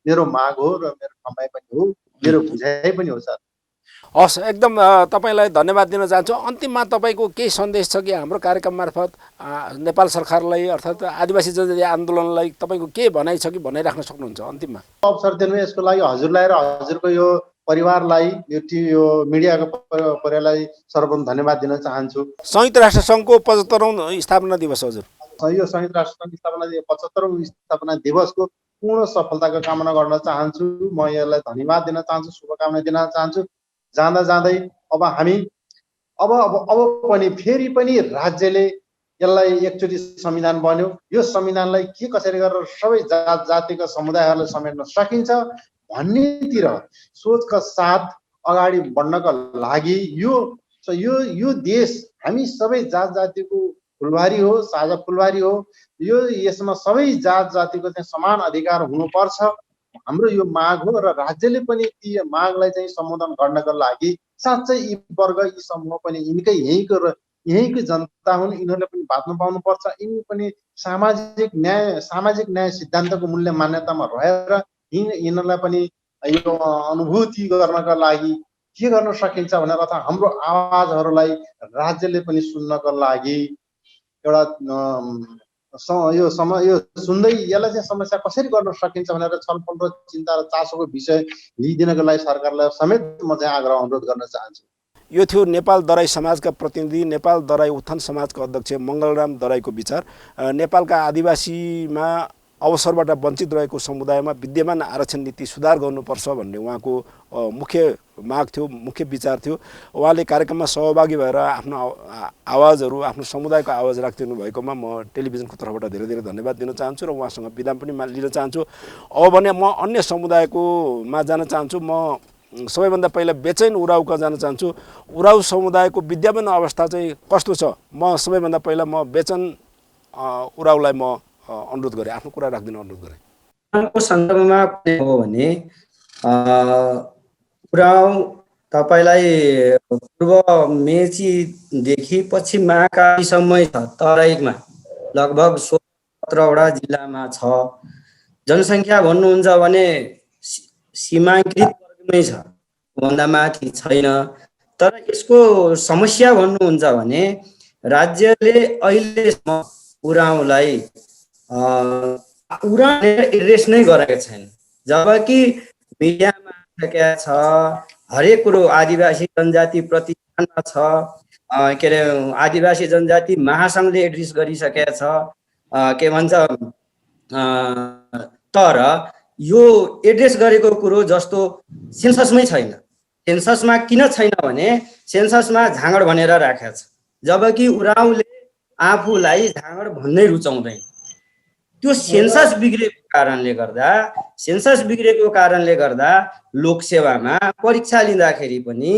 मेरो माग हो र मेरो ठमाइ पनि हो, मेरो बुझाइ पनि हो सर। हस्, एकदम तपाईँलाई धन्यवाद दिन चाहन्छु। अन्तिममा तपाईँको केही सन्देश छ कि हाम्रो कार्यक्रम मार्फत नेपाल सरकारलाई अर्थात् आदिवासी जनजाति आन्दोलनलाई तपाईँको के भनाइ छ कि भनाइराख्न सक्नुहुन्छ अन्तिममा? अवसर दिनु यसको लागि हजुरलाई र हजुरको यो परिवारलाई यो मिडियाको परिवारलाई सर्वप्रथम धन्यवाद दिन चाहन्छु। संयुक्त राष्ट्र सङ्घको 75औं स्थापना दिवस हजुर। यो संयुक्त राष्ट्र सङ्घ स्थापना 75औं स्थापना दिवसको पूर्ण सफलताको कामना गर्न चाहन्छु। म यसलाई धन्यवाद दिन चाहन्छु, शुभकामना दिन चाहन्छु। जाँदा जाँदै अब हामी अब पनि फेरि पनि राज्यले यसलाई एकचोटि संविधान बन्यो, यो संविधानलाई के कसरी गरेर सबै जात जातिका समुदायहरूलाई समेट्न सकिन्छ भन्नेतिर सोचका साथ अगाडि बढ्नका लागि यो देश हामी सबै जात जातिको फुलबारी हो, साझा फुलबारी हो। यसमा सबै जात जातिको चाहिँ समान अधिकार हुनुपर्छ, हाम्रो यो माग हो। र राज्यले पनि ती मागलाई चाहिँ सम्बोधन गर्नका लागि साँच्चै यी वर्ग यी समूह पनि यहीँको जनता हुन्, यिनीहरूले पनि बाँच्नु पाउनुपर्छ। यिनी पनि सामाजिक न्याय सिद्धान्तको मूल्य मान्यतामा रहेर यिनीहरूलाई पनि यो अनुभूति गर्नका लागि के गर्न सकिन्छ भनेर अथवा हाम्रो आवाजहरूलाई राज्यले पनि सुन्नका लागि एउटा यो सुन्दै यसलाई चाहिँ समस्या कसरी गर्न सकिन्छ भनेर छलफल र चिन्ता र चासोको विषय लिइदिनको लागि सरकारलाई समेत म चाहिँ आग्रह अनुरोध गर्न चाहन्छु। यो थियो नेपाल दराई समाजका प्रतिनिधि, नेपाल दराई उत्थान समाजका अध्यक्ष मङ्गलराम दराईको विचार। नेपालका आदिवासीमा अवसरबाट वञ्चित रहेको समुदायमा विद्यमान आरक्षण नीति सुधार गर्नुपर्छ भन्ने उहाँको मुख्य माग थियो, मुख्य विचार थियो। उहाँले कार्यक्रममा सहभागी भएर आफ्नो आवाजहरू, आफ्नो समुदायको आवाज राखिदिनु भएकोमा म टेलिभिजनको तर्फबाट धेरै धेरै धन्यवाद दिन चाहन्छु र उहाँसँग बिदा पनि लिन चाहन्छु। अब भने म अन्य समुदायकोमा जान चाहन्छु। म सबैभन्दा पहिला बेचैन उरावका जान चाहन्छु। उराव समुदायको विद्यमान अवस्था चाहिँ कस्तो छ? म सबैभन्दा पहिला म बेचैन उरावलाई म अनुरोध गरेँ, आफ्नो कुरा राखिदिन अनुरोध गरेँ। उरावको सन्दर्भमा हो भने उराव तपाईँलाई पूर्व मेचीदेखि पश्चिम महाकालीसम्मै छ, तराईमा लगभग 16-17वटा जिल्लामा छ। जनसङ्ख्या भन्नुहुन्छ भने सीमाङ्कृत वर्गमै छ, भन्दा माथि छैन। तर यसको समस्या भन्नुहुन्छ भने राज्यले अहिलेसम्म उरावलाई एड्रेस नै गरेको छैन, जबकि मिडियामा आइसकेका छ, हरेक कुरो आदिवासी जनजाति प्रतिष्ठानमा छ, के अरे आदिवासी जनजाति महासङ्घले एड्रेस गरिसकेका छ, के भन्छ। तर यो एड्रेस गरेको कुरो जस्तो सेन्ससमै छैन। सेन्ससमा किन छैन भने सेन्ससमा झाँगड भनेर राखेको छ, जबकि उरावले आफूलाई झाँगड भन्नै रुचाउँदैन। त्यो सेन्सस बिग्रेको कारणले गर्दा लोकसेवामा परीक्षा लिँदाखेरि पनि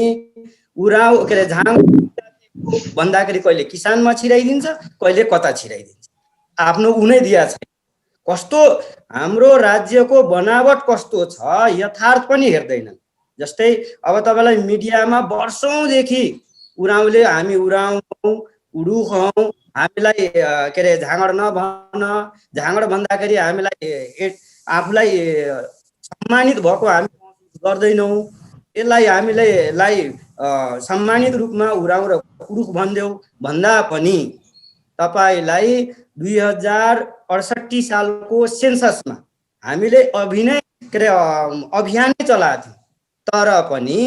उराव के अरे झाँगड भन्दाखेरि कहिले किसानमा छिराइदिन्छ, कहिले कता छिराइदिन्छ, आफ्नो उनै दिया छैन। कस्तो हाम्रो राज्यको बनावट कस्तो छ यथार्थ पनि हेर्दैनन्। जस्तै अब तपाईँलाई मिडियामा वर्षौँदेखि उरावले हामी उराव हौँ, उडुख हौँ, हामीलाई के अरे झाँगड नभन, झाँगड भन्दाखेरि हामीलाई आफूलाई सम्मानित भएको हामी गर्दैनौँ, यसलाई हामीलाई सम्मानित रूपमा उराव र उडुख भनिदेऊ भन्दा पनि तपाईँलाई 2068 सालको सेन्ससमा हामीले अभियानै चलाएको थियौँ, तर पनि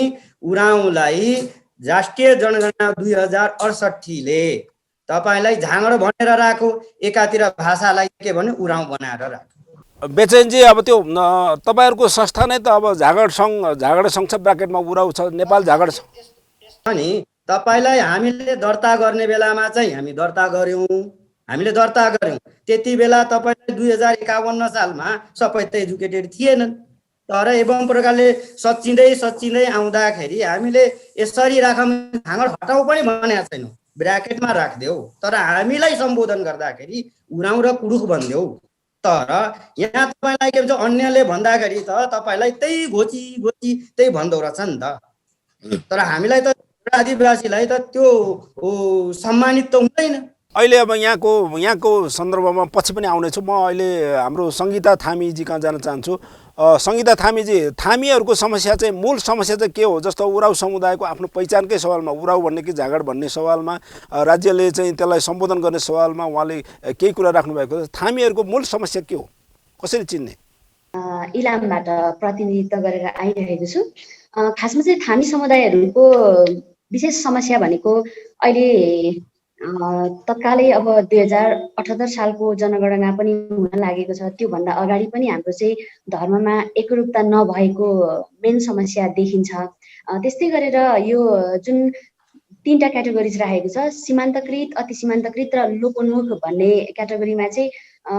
उरावलाई राष्ट्रिय जनगणना 2068ले तपाईँलाई झाँगड भनेर राख्यो, एकातिर भाषालाई के भन्यो उराव बनाएर राख्यो। बेचैनजी, अब त्यो तपाईँहरूको संस्था नै त अब झाँगड सङ्घ छ, ब्राकेटमा उराव छ, नेपाल झाँगड छ अनि तपाईँलाई हामीले दर्ता गर्ने बेलामा चाहिँ हामी दर्ता गऱ्यौँ, त्यति बेला तपाईँलाई 2051 सालमा सबै त एजुकेटेड थिएनन्। तर एवं प्रकारले सच्चिँदै आउँदाखेरि हामीले यसरी राखौँ, झाँगड हटाउ पनि भनेको छैनौँ, ब्राकेटमा राखिदेऊ, तर हामीलाई सम्बोधन गर्दाखेरि उराव र कुडुख भनिदेऊ। तर यहाँ तपाईँलाई के भन्छ, अन्यले भन्दाखेरि त तपाईँलाई त्यही घोची त्यही भन्दो रहेछ नि त। तर हामीलाई त आदिवासीलाई त त्यो सम्मानित त हुँदैन। अहिले अब यहाँको सन्दर्भमा पछि पनि आउनेछु। म अहिले हाम्रो सङ्गीता थामीजी कहाँ जान चाहन्छु। सङ्गीता थामीजी, थामीहरूको समस्या चाहिँ मूल समस्या चाहिँ के हो? जस्तो उराव समुदायको आफ्नो पहिचानकै सवालमा, उराव भन्ने कि झाँगड भन्ने सवालमा, राज्यले चाहिँ त्यसलाई सम्बोधन गर्ने सवालमा उहाँले केही कुरा राख्नुभएको छ। थामीहरूको मूल समस्या के हो, कसरी चिन्ने? इलामबाट प्रतिनिधित्व गरेर आइरहेको छु। खासमा चाहिँ थामी समुदायहरूको विशेष समस्या भनेको अहिले तत्कालै अब 2078 सालको जनगणना पनि हुन लागेको छ। त्योभन्दा अगाडि पनि हाम्रो चाहिँ धर्ममा एकरूपता नभएको मेन समस्या देखिन्छ। त्यस्तै गरेर यो जुन 3टा क्याटेगोरिज राखेको छ, सीमान्तकृत, अति सीमान्तकृत र लोपोन्मुख भन्ने क्याटेगोरीमा चाहिँ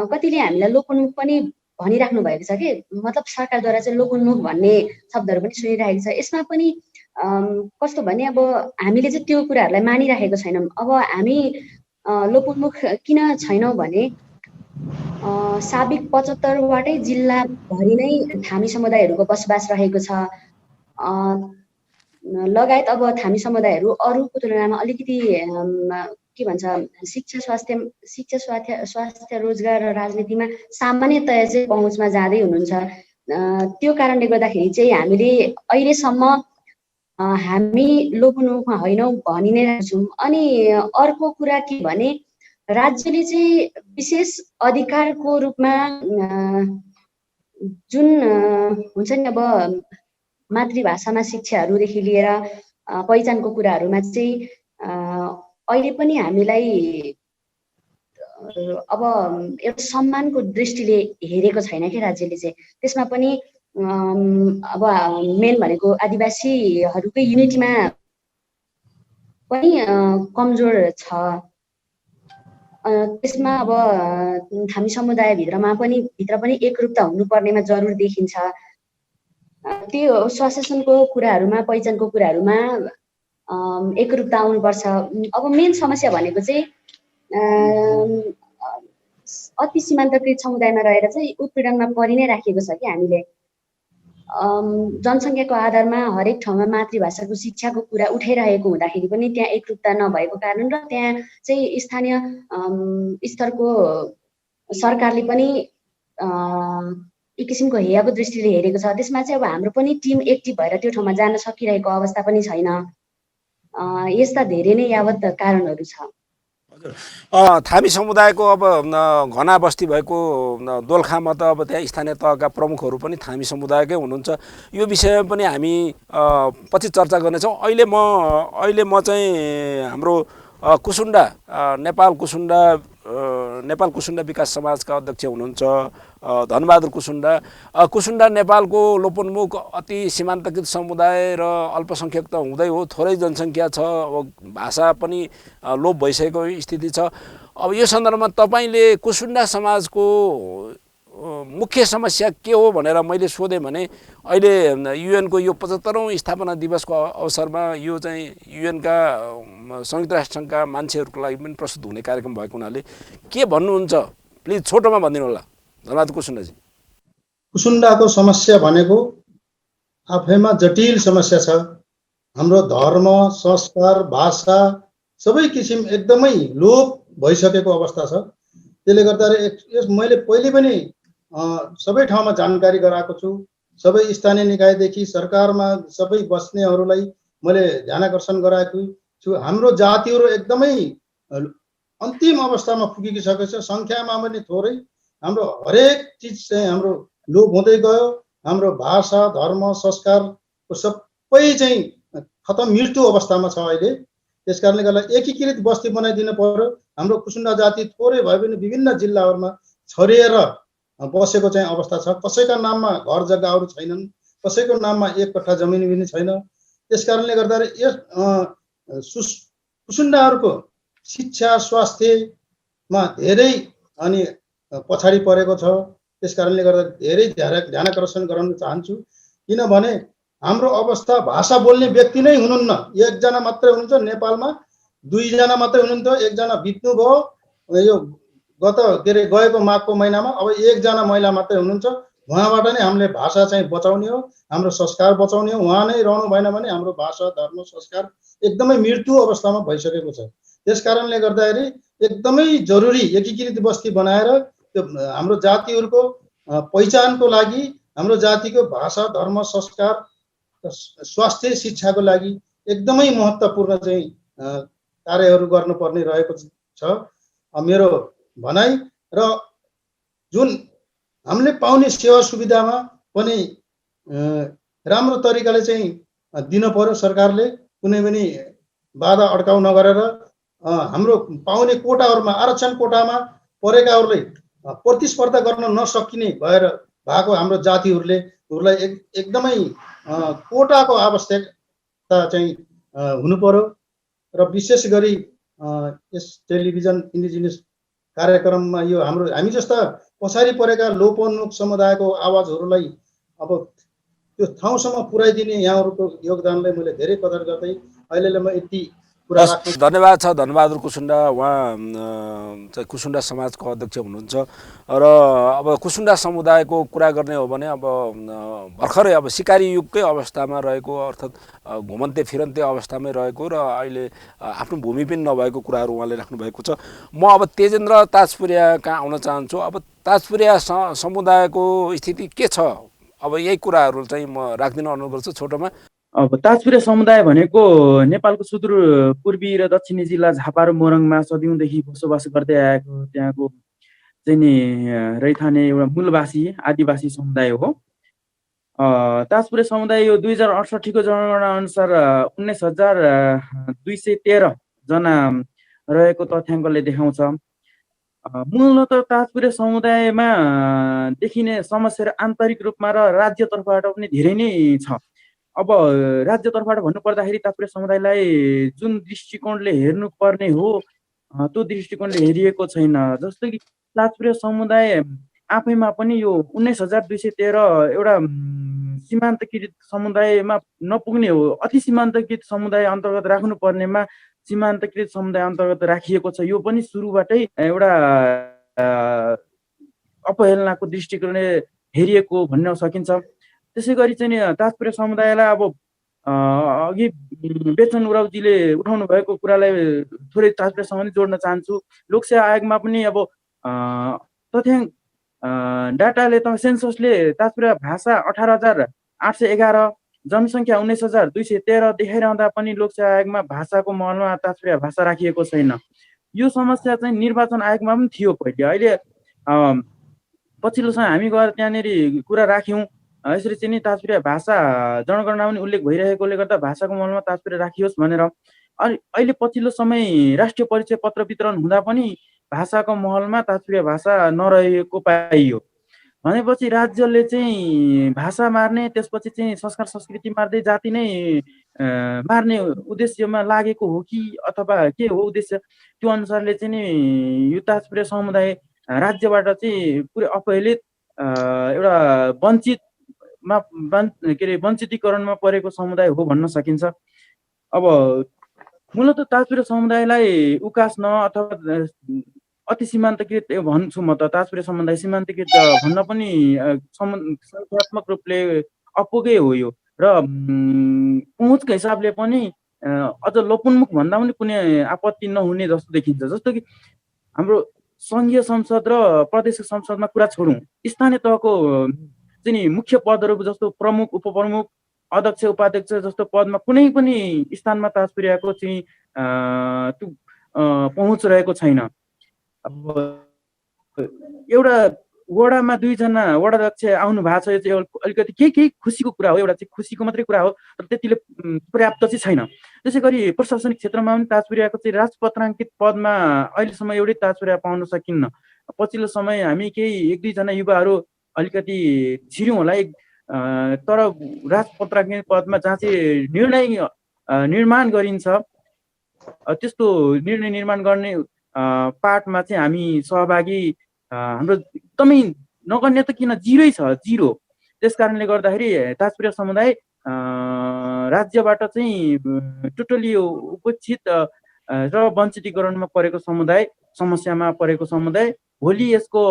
कतिले हामीलाई लोपोन्मुख पनि भनिराख्नु भएको छ कि, मतलब सरकारद्वारा चाहिँ लोपोन्मुख भन्ने शब्दहरू पनि सुनिरहेको छ। यसमा पनि कस्तो भने अब हामीले चाहिँ त्यो कुराहरूलाई मानिराखेको छैनौँ। अब हामी लोपोन्मुख किन छैनौँ भने साबिक 75वटै जिल्लाभरि नै थामी समुदायहरूको बसोबास रहेको छ। लगायत अब थामी समुदायहरू अरूको तुलनामा अलिकति के भन्छ शिक्षा स्वास्थ्य रोजगार र राजनीतिमा सामान्यतया चाहिँ पहुँचमा जाँदै हुनुहुन्छ। त्यो कारणले गर्दाखेरि चाहिँ हामीले अहिलेसम्म हामी लोपोन्मुखमा होइनौँ भनि नै रहेको छौँ। अनि अर्को कुरा के भने राज्यले चाहिँ विशेष अधिकारको रूपमा जुन हुन्छ नि अब मातृभाषामा शिक्षाहरूदेखि लिएर पहिचानको कुराहरूमा चाहिँ अहिले पनि हामीलाई अब एउटा सम्मानको दृष्टिले हेरेको छैन कि राज्यले चाहिँ। त्यसमा पनि अब मेन भनेको आदिवासीहरूकै युनिटीमा पनि कमजोर छ। त्यसमा अब थामी समुदायभित्रमा पनि एकरूपता हुनुपर्नेमा जरुर देखिन्छ। त्यो स्वशासनको कुराहरूमा पहिचानको कुराहरूमा एकरूपता आउनुपर्छ। अब मेन समस्या भनेको चाहिँ अति सीमान्तकृत समुदायमा रहेर चाहिँ उत्पीडनमा परि नै राखिएको छ कि हामीले। जनसङ्ख्याको आधारमा हरेक ठाउँमा मातृभाषाको शिक्षाको कुरा उठाइरहेको हुँदाखेरि पनि त्यहाँ एकरूपता नभएको कारण र त्यहाँ चाहिँ स्थानीय स्तरको सरकारले पनि एक किसिमको हेयाको दृष्टिले हेरेको छ। त्यसमा चाहिँ अब हाम्रो पनि टिम एक्टिभ भएर त्यो ठाउँमा जान सकिरहेको अवस्था पनि छैन। यस्ता धेरै नै यावत कारणहरू छ। थामी समुदायको अब घना बस्ती भएको दोलखामा त अब त्यहाँ स्थानीय तहका प्रमुखहरू पनि थामी समुदायकै हुनुहुन्छ। यो विषयमा पनि हामी पछि चर्चा गर्नेछौँ। अहिले म चाहिँ हाम्रो कुसुन्डा नेपाल कुसुन्डा विकास समाजका अध्यक्ष हुनुहुन्छ धनबहादुर कुसुन्डा नेपालको लोपोन्मुख अति सीमान्तकृत समुदाय र अल्पसङ्ख्यक त हुँदै हो, थोरै जनसङ्ख्या छ, अब भाषा पनि लोप भइसकेको स्थिति छ। अब यो सन्दर्भमा तपाईँले कुसुन्डा समाजको मुख्य समस्या के हो भनेर मैले सोधेँ भने अहिले युएनको यो 75औं स्थापना दिवसको अवसरमा यो चाहिँ युएनका संयुक्त राष्ट्रसङ्घका मान्छेहरूको लागि पनि प्रस्तुत हुने कार्यक्रम भएको हुनाले के भन्नुहुन्छ, प्लिज छोटोमा भनिदिनु होला धन्यवाद। कुसुन्डाजी, कुसुन्डाको समस्या भनेको आफैमा जटिल समस्या छ। हाम्रो धर्म, संस्कार, भाषा सबै किसिम एकदमै लोप भइसकेको अवस्था छ। त्यसले गर्दाखेरि मैले पहिले पनि सबै ठाउँमा जानकारी गराएको छु। सबै स्थानीय निकायदेखि सरकारमा सबै बस्नेहरूलाई मैले ध्यानाकर्षण गराएको छु। हाम्रो जातिहरू एकदमै अन्तिम अवस्थामा पुगिसकेको छ। सङ्ख्यामा पनि थोरै, हाम्रो हरेक चिज चाहिँ हाम्रो लोप हुँदै गयो। हाम्रो भाषा, धर्म, संस्कारको सबै चाहिँ खतम, मृत्यु अवस्थामा छ अहिले। त्यस कारणले गर्दा एकीकृत बस्ती बनाइदिनु पर्यो। हाम्रो कुसुन्डा जाति थोरै भए पनि विभिन्न जिल्लाहरूमा छरिएर बसेको चाहिँ अवस्था छ। कसैका नाममा घर जग्गाहरू छैनन्, कसैको नाममा एक कट्ठा जमिन पनि छैन। त्यस कारणले गर्दाखेरि यस कुसुन्डाहरूको शिक्षा स्वास्थ्यमा धेरै अनि पछाडि परेको छ। त्यस कारणले गर्दा धेरै ध्यानाकर्षण गराउन चाहन्छु। किनभने हाम्रो अवस्था भाषा बोल्ने व्यक्ति नै हुनुहुन्न, एकजना मात्रै हुनुहुन्छ नेपालमा, 2 जना मात्रै हुनुहुन्थ्यो, एकजना बित्नुभयो यो गएको माघको महिनामा। अब 1 जना महिला मात्रै हुनुहुन्छ। उहाँबाट नै हामीले भाषा चाहिँ बचाउने हो, हाम्रो संस्कार बचाउने हो। उहाँ नै रहनु भएन भने हाम्रो भाषा, धर्म, संस्कार एकदमै मृत्यु अवस्थामा भइसकेको छ। त्यस कारणले गर्दाखेरि एकदमै जरुरी एकीकृत बस्ती बनाएर त्यो हाम्रो जातिहरूको पहिचानको लागि, हाम्रो जातिको भाषा, धर्म, संस्कार, स्वास्थ्य, शिक्षाको लागि एकदमै महत्त्वपूर्ण चाहिँ कार्यहरू गर्नुपर्ने रहेको छ मेरो भनाइ। र जुन हामीले पाउने सेवा सुविधामा पनि राम्रो तरिकाले चाहिँ दिन पर्यो सरकारले कुनै पनि बाधा अड्काउ नगरेर हाम्रो पाउने कोटाहरूमा आरक्षण कोटामा परेकाहरूलाई प्रतिस्पर्धा गर्न नसकिने भएर भएको हाम्रो जातिहरूलाई एकदमै कोटाको आवश्यकता चाहिँ हुनु पर्यो र विशेष गरी यस टेलिभिजन इन्डिजिनियस कार्यक्रममा यो हामी जस्ता पछाडि परेका लोपोन्मुख समुदायको आवाजहरूलाई अब त्यो ठाउँसम्म पुर्याइदिने यहाँहरूको योगदानलाई मैले धेरै कदर गर्दै अहिलेलाई म यति कुरा राख्छु। धन्यवाद छ धनबहादुर कुसुन्डा। उहाँ चाहिँ कुसुन्डा समाजको अध्यक्ष हुनुहुन्छ र अब कुसुन्डा समुदायको कुरा गर्ने हो भने अब भर्खरै अब सिकारी युगकै अवस्थामा रहेको अर्थात् घुमन्ते फिरन्ते अवस्थामै रहेको र अहिले आफ्नो भूमि पनि नभएको कुराहरू उहाँले राख्नुभएको छ। म अब तेजेन्द्र ताजपुरिया कहाँ आउन चाहन्छु। अब ताजपुरिया समुदायको स्थिति के छ? अब यही कुराहरू चाहिँ म राखिदिन अनुरोध गर्छु छोटोमा। अब ताजपुरे समुदाय भनेको नेपालको सुदूर पूर्वी र दक्षिणी जिल्ला झापा र मोरङमा सदियौँदेखि बसोबास गर्दै आएको त्यहाँको चाहिँ नि रैथाने एउटा मूलवासी आदिवासी समुदाय हो। ताजपुरे समुदाय यो 2068 को जनगणना अनुसार 19,213 जना रहेको तथ्याङ्कले देखाउँछ। मूलत ताजपुरे समुदायमा देखिने समस्याहरू आन्तरिक रूपमा र राज्यतर्फबाट पनि धेरै नै छ। अब राज्यतर्फबाट भन्नुपर्दाखेरि ताजपुरे समुदायलाई जुन दृष्टिकोणले हेर्नुपर्ने हो त्यो दृष्टिकोणले हेरिएको छैन। जस्तो कि ताजपुरे समुदाय आफैमा पनि यो 19,213 एउटा सीमान्तकृत समुदायमा नपुग्ने हो। अति सीमान्तकृत समुदाय अन्तर्गत राख्नुपर्नेमा सीमान्तकृत समुदाय अन्तर्गत राखिएको छ। यो पनि सुरुबाटै एउटा अपहेलनाको दृष्टिकोणले हेरिएको भन्न सकिन्छ। त्यसै गरी चाहिँ नि ताजपुरे समुदायलाई अब अघि बेचन उरावजीले उठाउनु भएको कुरालाई थोरै ताजपुरेसँग जोड्न चाहन्छु। लोकसेवा आयोगमा पनि अब तथ्याङ्क डाटाले त सेन्ससले ताजपुरे भाषा 18,811 जनसङ्ख्या 19,213 देखाइरहँदा पनि लोकसेवा आयोगमा भाषाको महलमा ताजपुरे भाषा राखिएको छैन। यो समस्या चाहिँ निर्वाचन आयोगमा पनि थियो पहिले। अहिले पछिल्लो समय हामी गएर त्यहाँनिर कुरा राख्यौँ। यसरी चाहिँ नि ताजपुरे भाषा जनगणना पनि उल्लेख भइरहेकोले गर्दा भाषाको महलमा ताजपुरे राखियोस् भनेर। अनि अहिले पछिल्लो समय राष्ट्रिय परिचय पत्र वितरण हुँदा पनि भाषाको महलमा ताजपुरे भाषा नरहेको पाइयो। भनेपछि राज्यले चाहिँ भाषा मार्ने, त्यसपछि चाहिँ संस्कार संस्कृति मार्दै जाति नै मार्ने उद्देश्यमा लागेको हो कि अथवा के हो उद्देश्य? त्यो अनुसारले चाहिँ नि यो ताजपुरे समुदाय राज्यबाट चाहिँ पुरै अपहेलित एउटा वञ्चितमा के अरे वञ्चितीकरणमा परेको समुदाय हो भन्न सकिन्छ। अब मूलत ताजपुरे समुदायलाई उकास्न अथवा अति सीमान्तकृत भन्छु म त ताजपुरे समुदाय सीमान्तकृत भन्न पनि सङ्ख्यात्मक रूपले अपुगै हो यो र पहुँचको हिसाबले पनि अझ लोपोन्मुख भन्दा पनि कुनै आपत्ति नहुने जस्तो देखिन्छ। जस्तो कि हाम्रो सङ्घीय संसद र प्रदेश संसदमा कुरा छोडौँ, स्थानीय तहको चाहिँ नि मुख्य पदहरू जस्तो प्रमुख उपप्रमुख अध्यक्ष उपाध्यक्ष जस्तो पदमा कुनै पनि स्थानमा ताजपुरियाको चाहिँ त्यो पहुँच रहेको छैन। अब एउटा वडामा 2 जना वडाध्यक्ष आउनु भएको छ, यो चाहिँ अलिकति केही खुसीको कुरा हो, एउटा चाहिँ खुसीको मात्रै कुरा हो, तर त्यतिले पर्याप्त चाहिँ छैन। त्यसै गरी प्रशासनिक क्षेत्रमा पनि ताजपुरियाको चाहिँ राजपत्राङ्कित पदमा अहिलेसम्म एउटै ताजपुरिया पाउन सकिन्न। पछिल्लो समय हामी केही 1-2 जना युवाहरू अलिकति छिर्यौँ होला, तर राजपत्राङ्कित पदमा जहाँ चाहिँ निर्माण गरिन्छ त्यस्तो निर्णय निर्माण गर्ने पार्टमा चाहिँ हामी सहभागी हाम्रो एकदमै नगण्य त किन जिरै छ, जिरो। त्यस कारणले गर्दाखेरि ताजपुरे समुदाय राज्यबाट चाहिँ टोटली उपेक्षित र वञ्चितीकरणमा परेको समुदाय, समस्यामा परेको समुदाय, भोलि यसको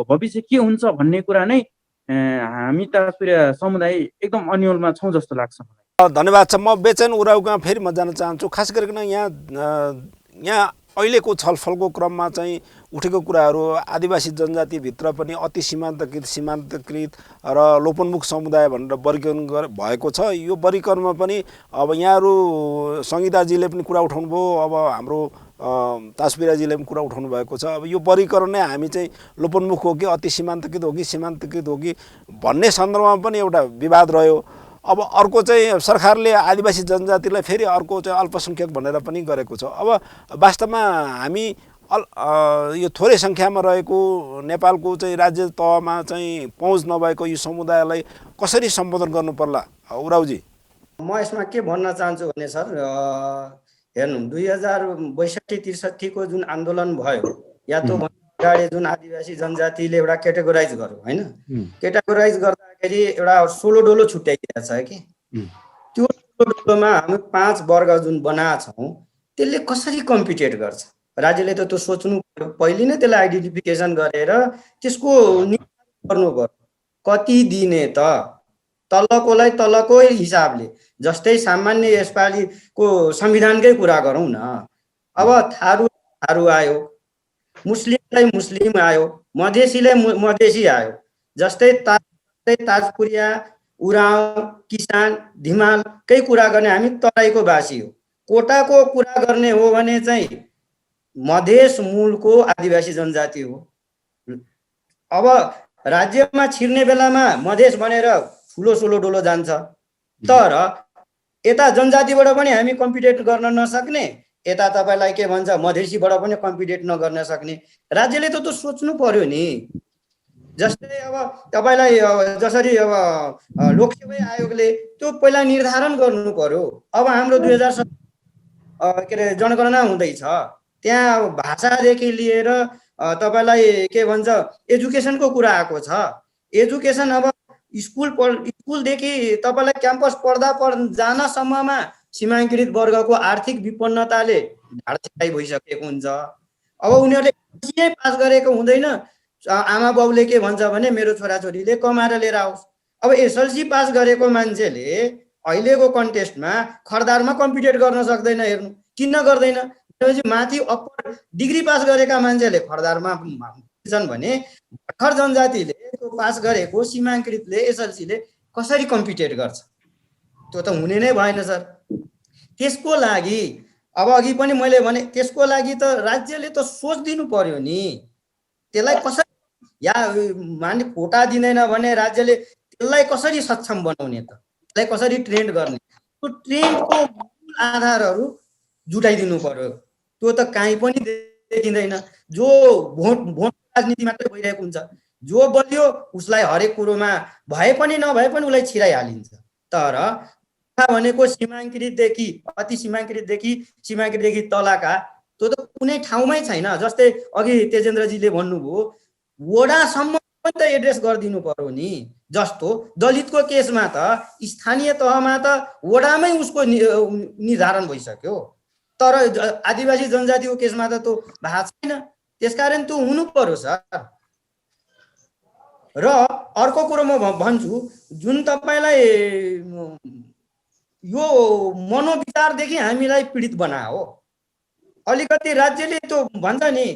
भविष्य के हुन्छ भन्ने कुरा नै हामी ताजपुरे समुदाय एकदम अन्यलमा छौँ जस्तो लाग्छ मलाई। धन्यवाद छ। म बेचन उरावमा फेरि म जान चाहन्छु। खास गरिकन यहाँ अहिलेको छलफलको क्रममा चाहिँ उठेको कुराहरू आदिवासी जनजातिभित्र पनि अति सीमान्तकृत र लोपोन्मुख समुदाय भनेर वर्गीकरण भएको छ। यो वर्गीकरणमा पनि अब यहाँहरू संहिताजीले पनि कुरा उठाउनु भयो, अब हाम्रो ताजपुरियाजीले पनि कुरा उठाउनु भएको छ। अब यो वर्गीकरण नै हामी चाहिँ लोपोन्मुख हो कि अति सीमान्तकृत हो कि सीमान्तकृत हो कि भन्ने सन्दर्भमा पनि एउटा विवाद रह्यो। अब अर्को चाहिँ सरकारले आदिवासी जनजातिलाई फेरि अर्को चाहिँ अल्पसङ्ख्यक भनेर पनि गरेको छ। अब वास्तवमा हामी यो थोरै सङ्ख्यामा रहेको नेपालको चाहिँ राज्य तहमा चाहिँ पहुँच नभएको यो समुदायलाई कसरी सम्बोधन गर्नु पर्ला उरावजी? म यसमा के भन्न चाहन्छु भने सर, हेर्नु 2062-63 को जुन आन्दोलन भयो, या त अगाडि जुन आदिवासी जनजातिले एउटा क्याटेगोराइज गर्यो होइन, क्याटेगोराइज गर्दाखेरि एउटा सोलो डोलो छुट्याइदिएको छ कि त्यो सोलो डोलोमा हामी 5 वर्ग जुन बनाएको छौँ त्यसले कसरी कम्पिटेट गर्छ? राज्यले त त्यो सोच्नु पर्यो, पहिले नै त्यसलाई आइडेन्टिफिकेसन गरेर त्यसको निर्धारण गर्नु पर्यो कति दिने त, तलकोलाई तलको हिसाबले। जस्तै सामान्य यसपालिको संविधानकै कुरा गरौँ न, अब थारू आयो, मुस्लिमलाई मुस्लिम आयो, मधेसीलाई मधेसी आयो। जस्तै ताजपुरिया, उराव, किसान, धिमालकै कुरा गर्ने हामी तराईको बासी हो। कोटाको कुरा गर्ने हो भने चाहिँ मधेस मूलको आदिवासी जनजाति हो। अब राज्यमा छिर्ने बेलामा मधेस भनेर ठुलो सोलो डोलो जान्छ, तर यता जनजातिबाट पनि हामी कम्पिटेट गर्न नसक्ने, यता तपाईँलाई के भन्छ मधेसीबाट पनि कम्पिटेट नगर्न सक्ने। राज्यले त सोच्नु पर्यो नि। जस्तै अब तपाईँलाई जसरी अब लोकसेवा आयोगले त्यो पहिला निर्धारण गर्नु पर्यो। अब हाम्रो 2007 के अरे जनगणना हुँदैछ, त्यहाँ भाषादेखि लिएर तपाईँलाई के भन्छ एजुकेसनको कुरा आएको छ। एजुकेसन अब स्कुलदेखि तपाईँलाई क्याम्पस पढ्दा जानसम्ममा सीमाङ्कित वर्गको आर्थिक विपन्नताले ढाडछिटाइ भइसकेको हुन्छ। अब उनीहरूले एसएलसी पास गरेको हुँदैन, आमा बाउले के भन्छ भने मेरो छोराछोरीले कमाएर लिएर आओस्। अब एसएलसी पास गरेको मान्छेले अहिलेको कन्टेस्टमा खरदारमा कम्पिटेट गर्न सक्दैन। हेर्नु किन गर्दैन भनेपछि माथि अप्पर डिग्री पास गरेका मान्छेले खरदारमा छन् भने भर्खर जनजातिले त्यो पास गरेको सीमाङ्कितले एसएलसीले कसरी कम्पिटेट गर्छ? त्यो त हुने नै भएन सर। त्यसको लागि अब अघि पनि मैले भने त्यसको लागि त राज्यले त सोच दिनु पर्यो नि। त्यसलाई कसरी या माने कोटा दिँदैन भने राज्यले त्यसलाई कसरी सक्षम बनाउने त, त्यसलाई कसरी ट्रेन्ड गर्ने, त्यो ट्रेन्डको मूल आधारहरू जुटाइदिनु पर्यो। त्यो त कहीँ पनि देखिँदैन। जो भोट राजनीति मात्रै भइरहेको हुन्छ, जो बलियो उसलाई हरेक कुरोमा भए पनि नभए पनि उसलाई छिराइहालिन्छ। तर भनेको सीमाङ्कितदेखि अति सीमाङ्कितदेखि तलका त्यो त कुनै ठाउँमै छैन। जस्तै अघि तेजेन्द्रजीले भन्नुभयो वडासम्म पनि त एड्रेस गरिदिनु पर्यो नि। जस्तो दलितको केसमा त स्थानीय तहमा त वडामै उसको निर्धारण भइसक्यो, तर आदिवासी जनजातिको केसमा त त्यो भएको छैन। त्यसकारण त्यो हुनु पर्यो सर। र अर्को कुरो म भन्छु, जुन तपाईँलाई यो मनोविचारदेखि हामीलाई पीडित बनायो। अलिकति राज्यले त्यो भन्छ नि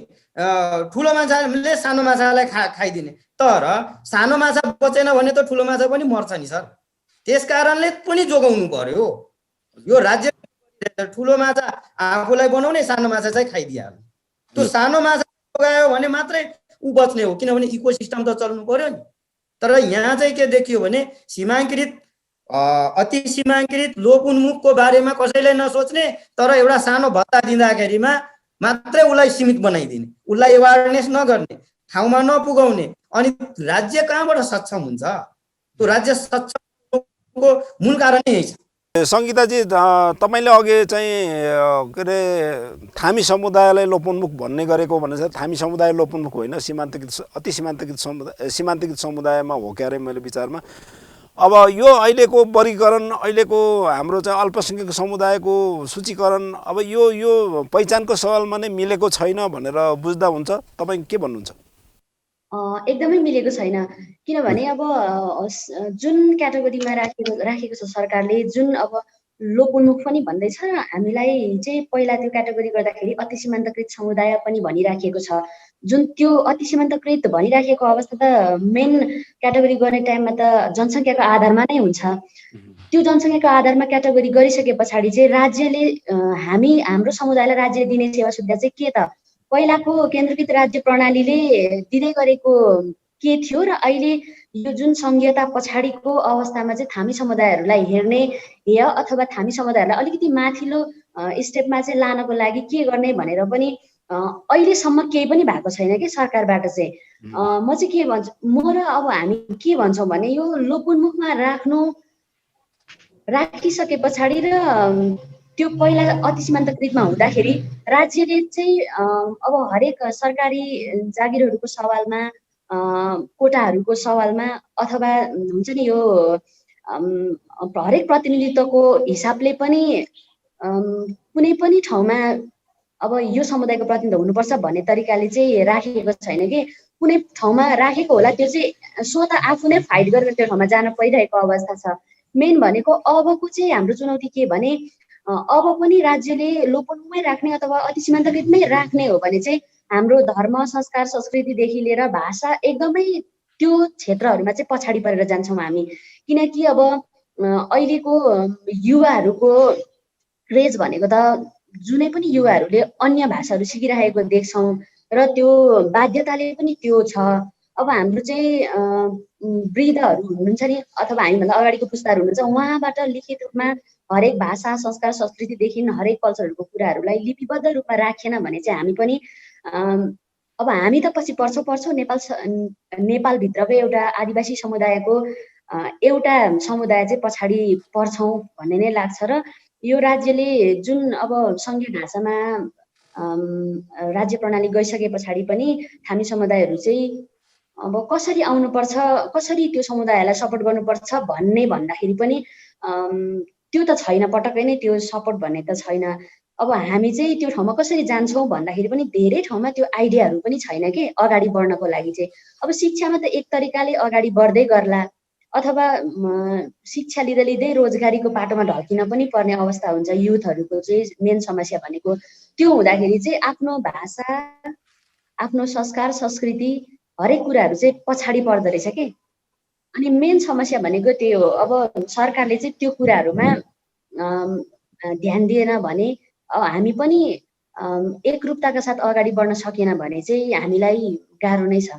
ठुलो माछाले सानो माछालाई खाइदिने, तर सानो माछा बचेन भने त ठुलो माछा पनि मर्छ नि सर। त्यस कारणले पनि जोगाउनु पर्यो। यो राज्य ठुलो माछा आफूलाई बनाउने, सानो माछा चाहिँ खाइदिइहाल्नु। त्यो सानो माछा जोगायो भने मात्रै ऊ बच्ने हो, किनभने इकोसिस्टम त चल्नु पर्यो नि। तर यहाँ चाहिँ के देखियो भने सीमाङ्कित अति सीमाङ्कित लोक उन्मुखको बारेमा कसैले नसोच्ने, तर एउटा सानो भत्ता दिँदाखेरिमा मात्रै उसलाई सीमित बनाइदिने, उसलाई एवारनेस नगर्ने, ठाउँमा नपुगाउने। अनि राज्य कहाँबाट सक्षम हुन्छ? त्यो राज्य सक्षमको मूल कारण यही छ। सङ्गीताजी, तपाईँले अघि चाहिँ के अरे थामी समुदायलाई लोपोन्मुख भन्ने गरेको भने चाहिँ थामी समुदाय लोपोन्मुख होइन, अति सीमान्तकृत समुदायमा हो क्या अरे मैले विचारमा। अब यो अहिलेको वर्गीकरण, अहिलेको हाम्रो चाहिँ अल्पसङ्ख्यक समुदायको सूचीकरण, अब यो पहिचानको सवालमा नै मिलेको छैन भनेर बुझ्दा हुन्छ। तपाईँ के भन्नुहुन्छ? एकदमै मिलेको छैन। किनभने अब जुन क्याटेगोरीमा राखेको छ सरकारले, जुन अब लोपोन्मुख पनि भन्दैछ, हामीलाई चाहिँ पहिला त्यो क्याटेगोरी गर्दाखेरि अति सीमान्तकृत समुदाय पनि भनिराखेको छ। जुन त्यो अति सीमान्तकृत भनिराखेको अवस्था त मेन क्याटेगोरी गर्ने टाइममा त जनसङ्ख्याको आधारमा नै हुन्छ। त्यो जनसङ्ख्याको आधारमा क्याटेगोरी गरिसके पछाडि चाहिँ राज्यले हाम्रो समुदायलाई राज्यले दिने सेवा सुविधा चाहिँ के त? पहिलाको केन्द्रीकृत राज्य प्रणालीले दिँदै गरेको के थियो र अहिले यो जुन सङ्घीयता पछाडिको अवस्थामा चाहिँ थामी समुदायहरूलाई हेर्ने या अथवा थामी समुदायहरूलाई अलिकति माथिल्लो स्टेपमा चाहिँ लानको लागि के गर्ने भनेर पनि अहिलेसम्म केही पनि भएको छैन कि सरकारबाट चाहिँ। म चाहिँ के भन्छु, म र अब हामी के भन्छौँ भने यो लोपोन्मुखमा राखिसके पछाडि र त्यो पहिला अति सीमान्तकृतमा हुँदाखेरि राज्यले चाहिँ अब हरेक सरकारी जागिरहरूको सवालमा कोटाहरूको सवालमा अथवा हुन्छ नि यो हरेक प्रतिनिधित्वको हिसाबले पनि कुनै पनि ठाउँमा अब यो समुदायको प्रतिनिधित्व हुनुपर्छ भन्ने तरिकाले चाहिँ राखेको छैन कि। कुनै ठाउँमा राखेको होला, त्यो चाहिँ स्वतः आफू नै फाइट गरेर त्यो ठाउँमा जान परिरहेको अवस्था छ। मेन भनेको अबको चाहिँ हाम्रो चुनौती के भने अब पनि राज्यले लोपोन्मुखमै राख्ने अथवा अति सीमान्तकृतमै राख्ने हो भने चाहिँ हाम्रो धर्म संस्कार संस्कृतिदेखि लिएर भाषा एकदमै त्यो क्षेत्रहरूमा चाहिँ पछाडि परेर जान्छौँ हामी। किनकि अब अहिलेको युवाहरूको क्रेज भनेको त जुनै पनि युवाहरूले अन्य भाषाहरू सिकिरहेको देख्छौँ र त्यो बाध्यताले पनि त्यो छ। अब हाम्रो चाहिँ वृद्धहरू हुनुहुन्छ नि अथवा हामीभन्दा अगाडिको पुस्ताहरू हुनुहुन्छ, उहाँबाट लिखित रूपमा हरेक भाषा संस्कार संस्कृतिदेखि हरेक कल्चरहरूको कुराहरूलाई लिपिबद्ध रूपमा राखेन भने चाहिँ हामी पनि अब हामी त पछि पर्छौँ नेपालभित्रको एउटा आदिवासी समुदायको एउटा समुदाय चाहिँ पछाडि पर्छौँ भन्ने नै लाग्छ। र यो राज्यले जुन अब सङ्घीय ढाँचामा राज्य प्रणाली गइसके पछाडि पनि थामी समुदायहरू चाहिँ अब कसरी आउनुपर्छ, कसरी त्यो समुदायलाई सपोर्ट गर्नुपर्छ भन्दाखेरि पनि त्यो त छैन, पटक्कै नै त्यो सपोर्ट भन्ने त छैन। अब हामी चाहिँ त्यो ठाउँमा कसरी जान्छौँ भन्दाखेरि पनि धेरै ठाउँमा त्यो आइडियाहरू पनि छैन कि अगाडि बढ्नको लागि चाहिँ। अब शिक्षामा त एक तरिकाले अगाडि बढ्दै गर्ला अथवा शिक्षा लिँदै रोजगारीको बाटोमा ढल्किन पनि पर्ने अवस्था हुन्छ। युथहरूको चाहिँ मेन समस्या भनेको त्यो हुँदाखेरि चाहिँ आफ्नो भाषा आफ्नो संस्कार संस्कृति हरेक कुराहरू चाहिँ पछाडि पर्दो रहेछ कि। अनि मेन समस्या भनेको त्यो हो। अब सरकारले चाहिँ त्यो कुराहरूमा ध्यान दिएन भने हामी पनि एकरूपताका साथ अगाडि बढ्न सकेन भने चाहिँ हामीलाई गाह्रो नै छ।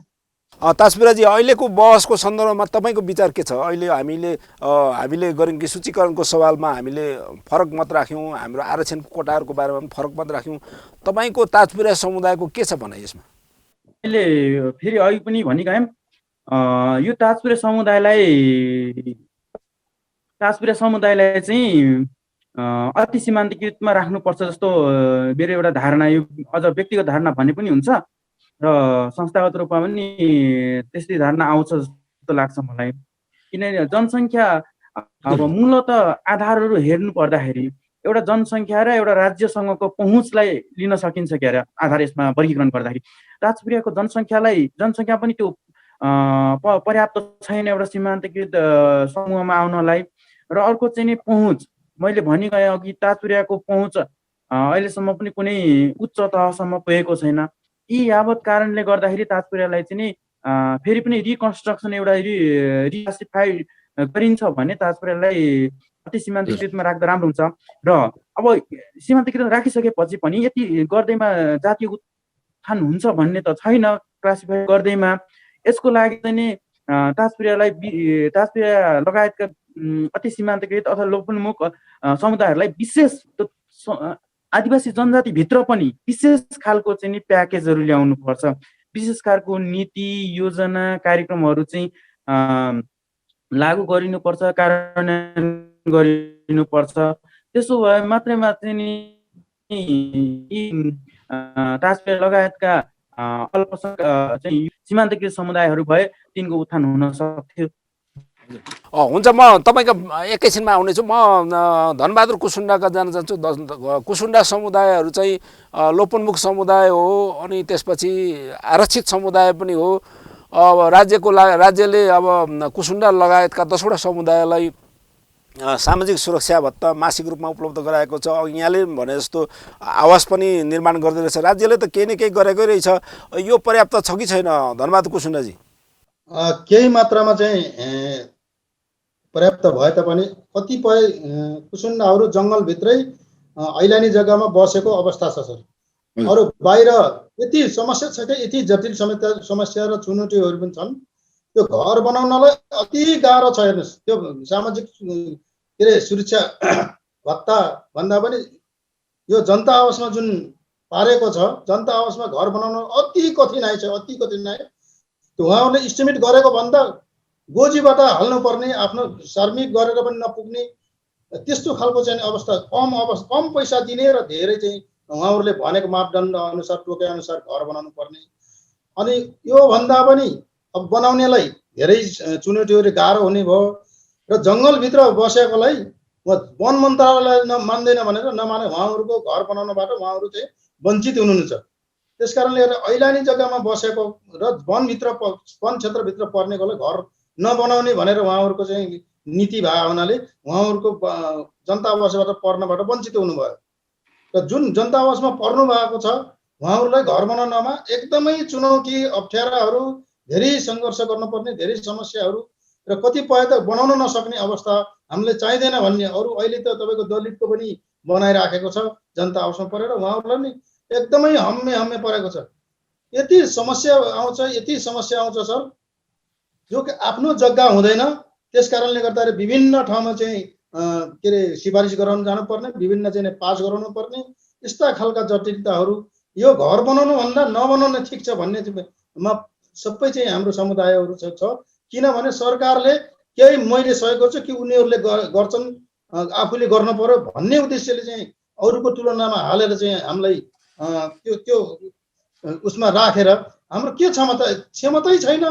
ताजपुराजी, अहिलेको बहसको सन्दर्भमा तपाईँको विचार के छ? अहिले हामीले गऱ्यौँ कि सूचीकरणको सवालमा हामीले फरक मत राख्यौँ, हाम्रो आरक्षणको कोटाहरूको बारेमा पनि फरक मत राख्यौँ। तपाईँको ताजपुरा समुदायको के छ भनाइ यसमा? अहिले फेरि अघि पनि भनिगयौँ, यो ताजपुरे समुदायलाई चाहिँ अति सीमान्तकृतमा राख्नुपर्छ जस्तो मेरो एउटा धारणा, यो अझ व्यक्तिगत धारणा भन्ने पनि हुन्छ र संस्थागत रूपमा पनि त्यस्तै धारणा आउँछ जस्तो लाग्छ मलाई। किनभने जनसङ्ख्या अब मूलत आधारहरू हेर्नु पर्दाखेरि एउटा जनसङ्ख्या र एउटा राज्यसँगको पहुँचलाई लिन सकिन्छ के अरे आधार यसमा वर्गीकरण गर्दाखेरि। ताजपुरियाको जनसङ्ख्या पनि त्यो पर्याप्त छैन एउटा सीमान्तकृत समूहमा आउनलाई। र अर्को चाहिँ नि पहुँच, मैले भनिगएँ अघि ताजपुरियाको पहुँच अहिलेसम्म पनि कुनै उच्च तहसम्म पुगेको छैन। यी यावत कारणले गर्दाखेरि ताजपुरियालाई चाहिँ नि फेरि पनि रिकन्स्ट्रक्सन एउटा रिक्लासिफाई गरिन्छ भने ताजपुरियालाई अति सीमान्तकृतमा राख्दा राम्रो हुन्छ। र अब सीमान्तकृत राखिसकेपछि पनि यति गर्दैमा जातीय उत्थान हुन्छ भन्ने त छैन क्लासिफाई गर्दैमा। यसको लागि चाहिँ नि ताजपुरिया लगायतका अति सीमान्तकृत अथवा लोपोन्मुख समुदायहरूलाई विशेष आदिवासी जनजातिभित्र पनि विशेष खालको चाहिँ नि प्याकेजहरू ल्याउनु पर्छ, विशेष खालको नीति योजना कार्यक्रमहरू चाहिँ लागू गरिनुपर्छ, कार्यान्वयन गरिनुपर्छ। त्यसो भए मात्रैमा चाहिँ नि ताजपुर लगायतका अल्पसङ्ख्यक चाहिँ सीमान्तकृत समुदायहरू भए तिनको उत्थान हुन सक्थ्यो। हुन्छ, म तपाईँको एकैछिनमा आउनेछु। म धनबहादुर कुसुन्डाका जान चाहन्छु। कुसुन्डा समुदायहरू चाहिँ लोपोन्मुख समुदाय हो, अनि त्यसपछि आरक्षित समुदाय पनि हो। अब राज्यले अब कुसुन्डा लगायतका 10वटा समुदायलाई सामाजिक सुरक्षा भत्ता मासिक रूपमा उपलब्ध गराएको छ। यहाँले भने जस्तो आवास पनि निर्माण गर्दै रहेछ। राज्यले त केही न केही गरेकै रहेछ। यो पर्याप्त छ कि छैन धनबहादुर कुसुन्डाजी? केही मात्रामा चाहिँ पर्याप्त भए तापनि कतिपय कुसुन्डाहरू जङ्गलभित्रै ऐलानी जग्गामा बसेको अवस्था छ सर। अरू बाहिर यति समस्या छ कि यति जटिल समस्या र चुनौतीहरू पनि छन् त्यो घर बनाउनलाई अति गाह्रो छ। हेर्नुहोस्, त्यो सामाजिक के अरे सुरक्षा भत्ता भन्दा पनि यो जनता आवासमा जुन पारेको छ, जनता आवासमा घर बनाउन अति कठिनाइ छ, अति कठिनाइ। त्यो उहाँहरूले इस्टिमेट गरेको भन्दा गोजीबाट हाल्नुपर्ने, आफ्नो श्रमिक गरेर पनि नपुग्ने त्यस्तो खालको चाहिँ अवस्था, कम पैसा दिने र धेरै चाहिँ उहाँहरूले भनेको मापदण्ड अनुसार टोके अनुसार घर बनाउनु पर्ने। अनि यो भन्दा पनि अब बनाउनेलाई धेरै चुनौतीहरू गाह्रो हुने भयो र जङ्गलभित्र बसेकोलाई वन मन्त्रालयले मान्दैन भनेर नमाने उहाँहरूको घर बनाउनबाट उहाँहरू चाहिँ वञ्चित हुनुहुन्छ। त्यस कारणले गर्दा ऐलानी जग्गामा बसेको र वन क्षेत्रभित्र पर्नेकोलाई घर नबनाउने भनेर उहाँहरूको चाहिँ नीति भएको हुनाले उहाँहरूको जनता आवासबाट पर्नबाट वञ्चित हुनुभयो। र जुन जनता आवासमा पर्नु भएको छ उहाँहरूलाई घर बनाउनमा एकदमै चुनौती, अप्ठ्याराहरू, धेरै सङ्घर्ष गर्नुपर्ने, धेरै समस्याहरू र कतिपय त बनाउन नसक्ने अवस्था हामीले चाहिँदैन भन्ने। अरू अहिले त तपाईँको दलितको पनि बनाइराखेको छ जनता आवासमा परेर, उहाँहरूलाई नि एकदमै हम्मे परेको छ। यति समस्या आउँछ सर, जो कि आफ्नो जग्गा हुँदैन। त्यस कारणले गर्दाखेरि विभिन्न ठाउँमा चाहिँ के अरे सिफारिस गराउन जानुपर्ने, विभिन्न चाहिँ पास गराउनु पर्ने, यस्ता खालका जटिलताहरू। यो घर बनाउनु भन्दा नबनाउनु ठिक छ भन्ने चाहिँ सबै चाहिँ हाम्रो समुदायहरू छ। किनभने सरकारले केही मैले सहयोग गर्छु कि उनीहरूले गर्छन्, आफूले गर्न पर्यो भन्ने उद्देश्यले चाहिँ अरूको तुलनामा हालेर चाहिँ हामीलाई त्यो उसमा राखेर हाम्रो के क्षमतै छैन।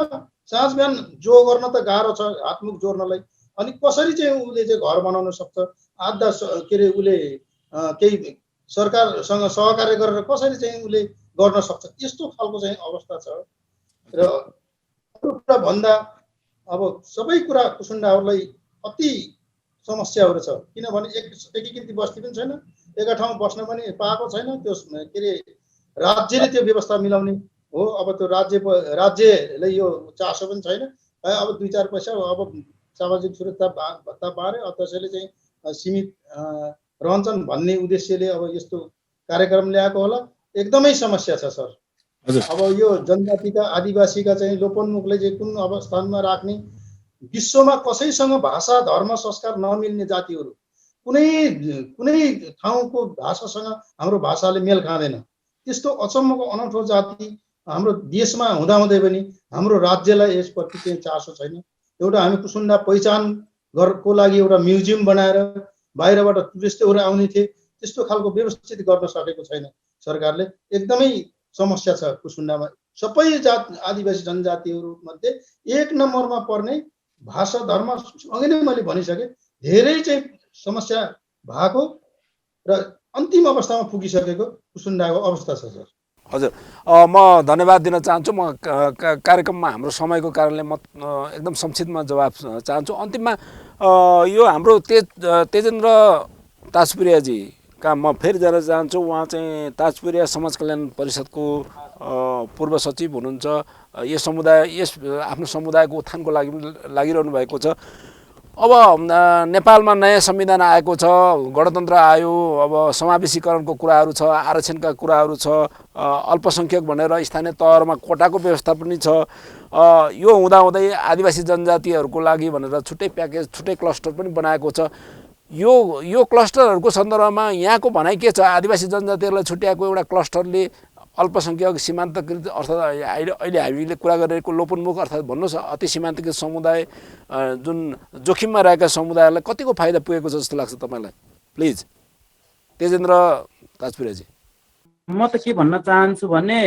साँझ बिहान जो गर्न त गाह्रो छ, हातमुख जोड्नलाई। अनि कसरी चाहिँ उसले चाहिँ घर बनाउन सक्छ? आधा के अरे उसले केही सरकारसँग सहकार्य गरेर कसरी चाहिँ उसले गर्न सक्छ? यस्तो खालको चाहिँ अवस्था छ। र अरू कुरा भन्दा अब सबै कुरा कुसुन्डाहरूलाई अति समस्याहरू छ। किनभने एकीकृत बस्ती पनि छैन, एका ठाउँमा बस्न पनि पाएको छैन। त्यो के अरे राज्यले त्यो व्यवस्था मिलाउने हो। अब त्यो राज्यले यो चासो पनि छैन। अब 2-4 पैसा अब सामाजिक सुरक्षा भत्ता पारे त्यसैले चाहिँ सीमित रहन्छन् भन्ने उद्देश्यले अब यस्तो कार्यक्रम ल्याएको होला। एकदमै समस्या छ सर। अब यो जनजातिका, आदिवासीका चाहिँ लोपोन्मुखलाई चाहिँ कुन अवस्थानमा राख्ने? विश्वमा कसैसँग भाषा, धर्म, संस्कार नमिल्ने जातिहरू, कुनै ठाउँको भाषासँग हाम्रो भाषाले मेल खाँदैन। त्यस्तो अचम्मको अनौठो जाति हाम्रो देशमा हुँदाहुँदै पनि हाम्रो राज्यलाई यसप्रति चाहिँ चासो छैन। एउटा हामी कुसुन्डा पहिचान को लागि एउटा म्युजियम बनाएर बाहिरबाट टुरिस्टहरू आउने थिए, त्यस्तो खालको व्यवस्थित गर्न सकेको छैन सरकारले। एकदमै समस्या छ कुसुन्डामा। सबै आदिवासी जनजातिहरू मध्ये 1 नम्बरमा पर्ने भाषा, धर्म सँगै नै मैले भनिसकेँ, धेरै चाहिँ समस्या भएको र अन्तिम अवस्थामा पुगिसकेको कुसुन्डाको अवस्था छ सर। हजुर, म धन्यवाद दिन चाहन्छु। म कार्यक्रममा हाम्रो समयको कारणले म एकदम संक्षिप्तमा जवाब चाहन्छु। अन्तिममा यो हाम्रो तेजेन्द्र ताजपुरियाजी का म फेरि जान चाहन्छु। उहाँ चाहिँ ताजपुरिया समाज कल्याण परिषदको पूर्व सचिव हुनुहुन्छ। यस आफ्नो समुदायको उत्थानको लागि लागिरहनु भएको छ। अब नेपालमा नयाँ संविधान आएको छ, गणतन्त्र आयो, अब समावेशीकरणको कुराहरू छ, आरक्षणका कुराहरू छ, अल्पसङ्ख्यक भनेर स्थानीय तहमा कोटाको व्यवस्था पनि छ। यो हुँदाहुँदै आदिवासी जनजातिहरूको लागि भनेर छुट्टै प्याकेज, छुट्टै क्लस्टर पनि बनाएको छ। यो क्लस्टरहरूको सन्दर्भमा यहाँको भनाइ के छ? आदिवासी जनजातिहरूलाई छुट्याएको एउटा क्लस्टरले अल्पसङ्ख्यक, सीमान्तकृत अर्थात् अहिले हामीले कुरा गरेको लोपोन्मुख अर्थात् भन्नुहोस् अति सीमान्तकृत समुदाय, जुन जोखिममा रहेका समुदायहरूलाई कतिको फाइदा पुगेको छ जस्तो लाग्छ तपाईँलाई? प्लिज तेजेन्द्र ताजपुरियाजी। म त के भन्न चाहन्छु भने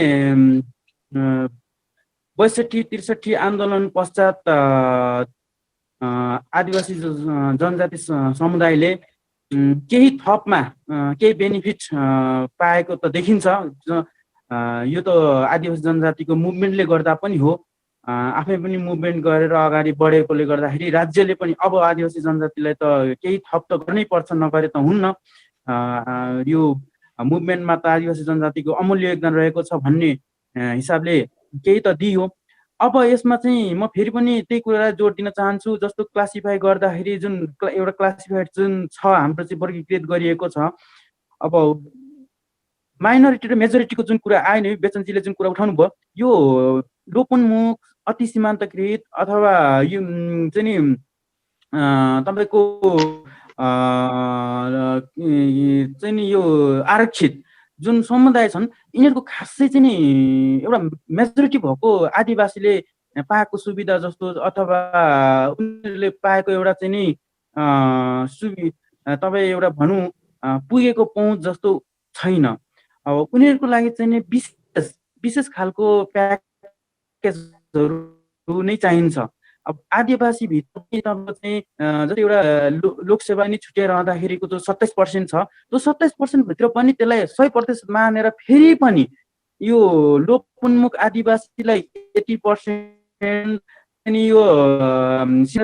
62-63 आन्दोलन पश्चात आदिवासी जनजाति समुदायले केही थपमा केही बेनिफिट पाएको त देखिन्छ। यो त आदिवासी जनजातिको मुभमेन्टले गर्दा पनि हो। आफै पनि मुभमेन्ट गरेर अगाडि बढेकोले गर्दाखेरि राज्यले पनि अब आदिवासी जनजातिलाई त केही थप त गर्नै पर्छ, नगरे त हुन्न। यो मुभमेन्टमा त आदिवासी जनजातिको अमूल्य योगदान रहेको छ भन्ने हिसाबले केही त दियो। अब यसमा चाहिँ म फेरि पनि त्यही कुरालाई जोड दिन चाहन्छु। जस्तो क्लासिफाई गर्दाखेरि जुन एउटा क्लासिफाइड जुन छ हाम्रो चाहिँ वर्गीकृत गरिएको छ। अब माइनोरिटी र मेजोरिटीको जुन कुरा आयो नि, बेचनजीले जुन कुरा उठाउनु भयो, यो लोपोन्मुख अति सीमान्तकृत अथवा यो चाहिँ नि तपाईँको चाहिँ नि यो आरक्षित जुन समुदाय छन् यिनीहरूको खासै चाहिँ नि एउटा मेजोरिटी भएको आदिवासीले पाएको सुविधा जस्तो अथवा उनीहरूले पाएको एउटा चाहिँ नि तपाईँ एउटा भनौँ पुगेको पहुँच जस्तो छैन। अब उनीहरूको लागि चाहिँ नि विशेष खालको प्याकेजहरू नै चाहिन्छ। अब आदिवासी भित्र तपाईँको चाहिँ जस्तै एउटा लोकसेवा नि छुट्याएर रहँदाखेरिको जो 27% छ त्यो 27% भित्र पनि त्यसलाई 100% मानेर फेरि पनि यो लोपोन्मुख आदिवासीलाई 80% अनि यो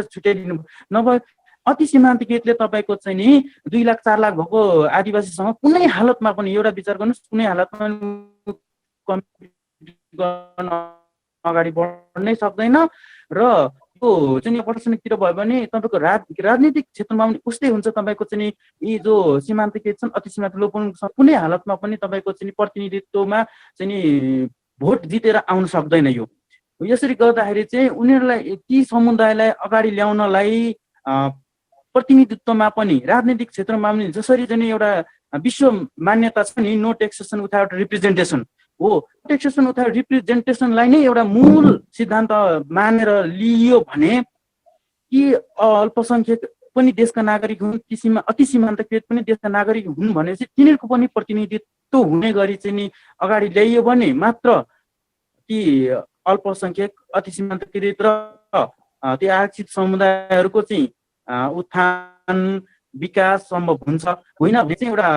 छुट्याइदिनु नभए अति सीमान्तकृतले तपाईँको चाहिँ नि 2 लाख 4 लाख भएको आदिवासीसँग कुनै हालतमा पनि एउटा विचार गर्नुहोस् कुनै हालतमा अगाडि बढ्नै सक्दैन र त्यो चाहिँ प्रशासनिकतिर भयो भने तपाईँको राजनीतिक क्षेत्रमा पनि उस्तै हुन्छ। तपाईँको चाहिँ यी जो सीमान्तकृत छन् अति सीमान्त लोपोन्मुख कुनै हालतमा पनि तपाईँको चाहिँ प्रतिनिधित्वमा चाहिँ नि भोट जितेर आउन सक्दैन। यो यसरी गर्दाखेरि चाहिँ उनीहरूलाई ती समुदायलाई अगाडि ल्याउनलाई प्रतिनिधित्वमा पनि राजनीतिक क्षेत्रमा पनि जसरी चाहिँ एउटा विश्व मान्यता छ नि नो टैक्सेसन विथआउट रिप्रेजेन्टेसन हो, टैक्सेसन विथआउट रिप्रेजेन्टेसनलाई नै एउटा मूल सिद्धान्त मानेर लिइयो भने कि अल्पसङ्ख्यक पनि देशका नागरिक हुन् अति सीमान्तकृत पनि देशका नागरिक हुन् भनेपछि तिनीहरूको पनि प्रतिनिधित्व हुने गरी चाहिँ नि अगाडि ल्याइयो भने मात्र ती अल्पसङ्ख्यक अति सीमान्तकृत र त्यो आरक्षित समुदायहरूको चाहिँ उत्थान विकास सम्भव हुन्छ। होइन भने चाहिँ एउटा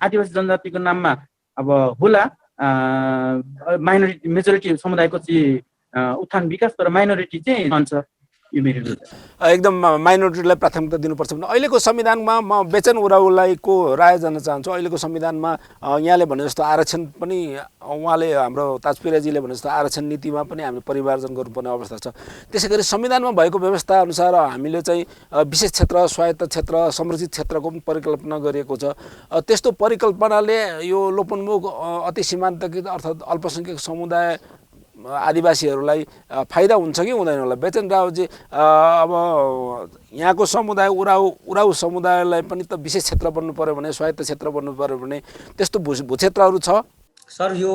आदिवासी जनजातिको नाममा अब होला माइनोरिटी मेजोरिटी समुदायको चाहिँ उत्थान विकास तर माइनोरिटी चाहिँ रहन्छ। यो मेरो एकदम माइनोरिटीलाई प्राथमिकता दिनुपर्छ भने अहिलेको संविधानमा म बेचन उराउलाई को राय जान्न चाहन्छु। अहिलेको संविधानमा यहाँले भने जस्तो आरक्षण पनि उहाँले हाम्रो ताजपिराजीले भने जस्तो आरक्षण नीतिमा पनि हामीले परिमार्जन गर्नुपर्ने अवस्था छ। त्यसै गरी संविधानमा भएको व्यवस्था अनुसार हामीले चाहिँ विशेष क्षेत्र स्वायत्त क्षेत्र संरक्षित क्षेत्रको पनि परिकल्पना गरिएको छ। त्यस्तो परिकल्पनाले यो लोपोन्मुख अति सीमान्तकृत अर्थात् अल्पसङ्ख्यक समुदाय आदिवासीहरूलाई फाइदा हुन्छ कि हुँदैन होला? बेचन रावजी अब यहाँको समुदाय उराउ समुदायलाई पनि त विशेष क्षेत्र बन्नु पर्यो भने स्वायत्त क्षेत्र बन्नु पर्यो भने त्यस्तो भूक्षेत्रहरू छ? सर यो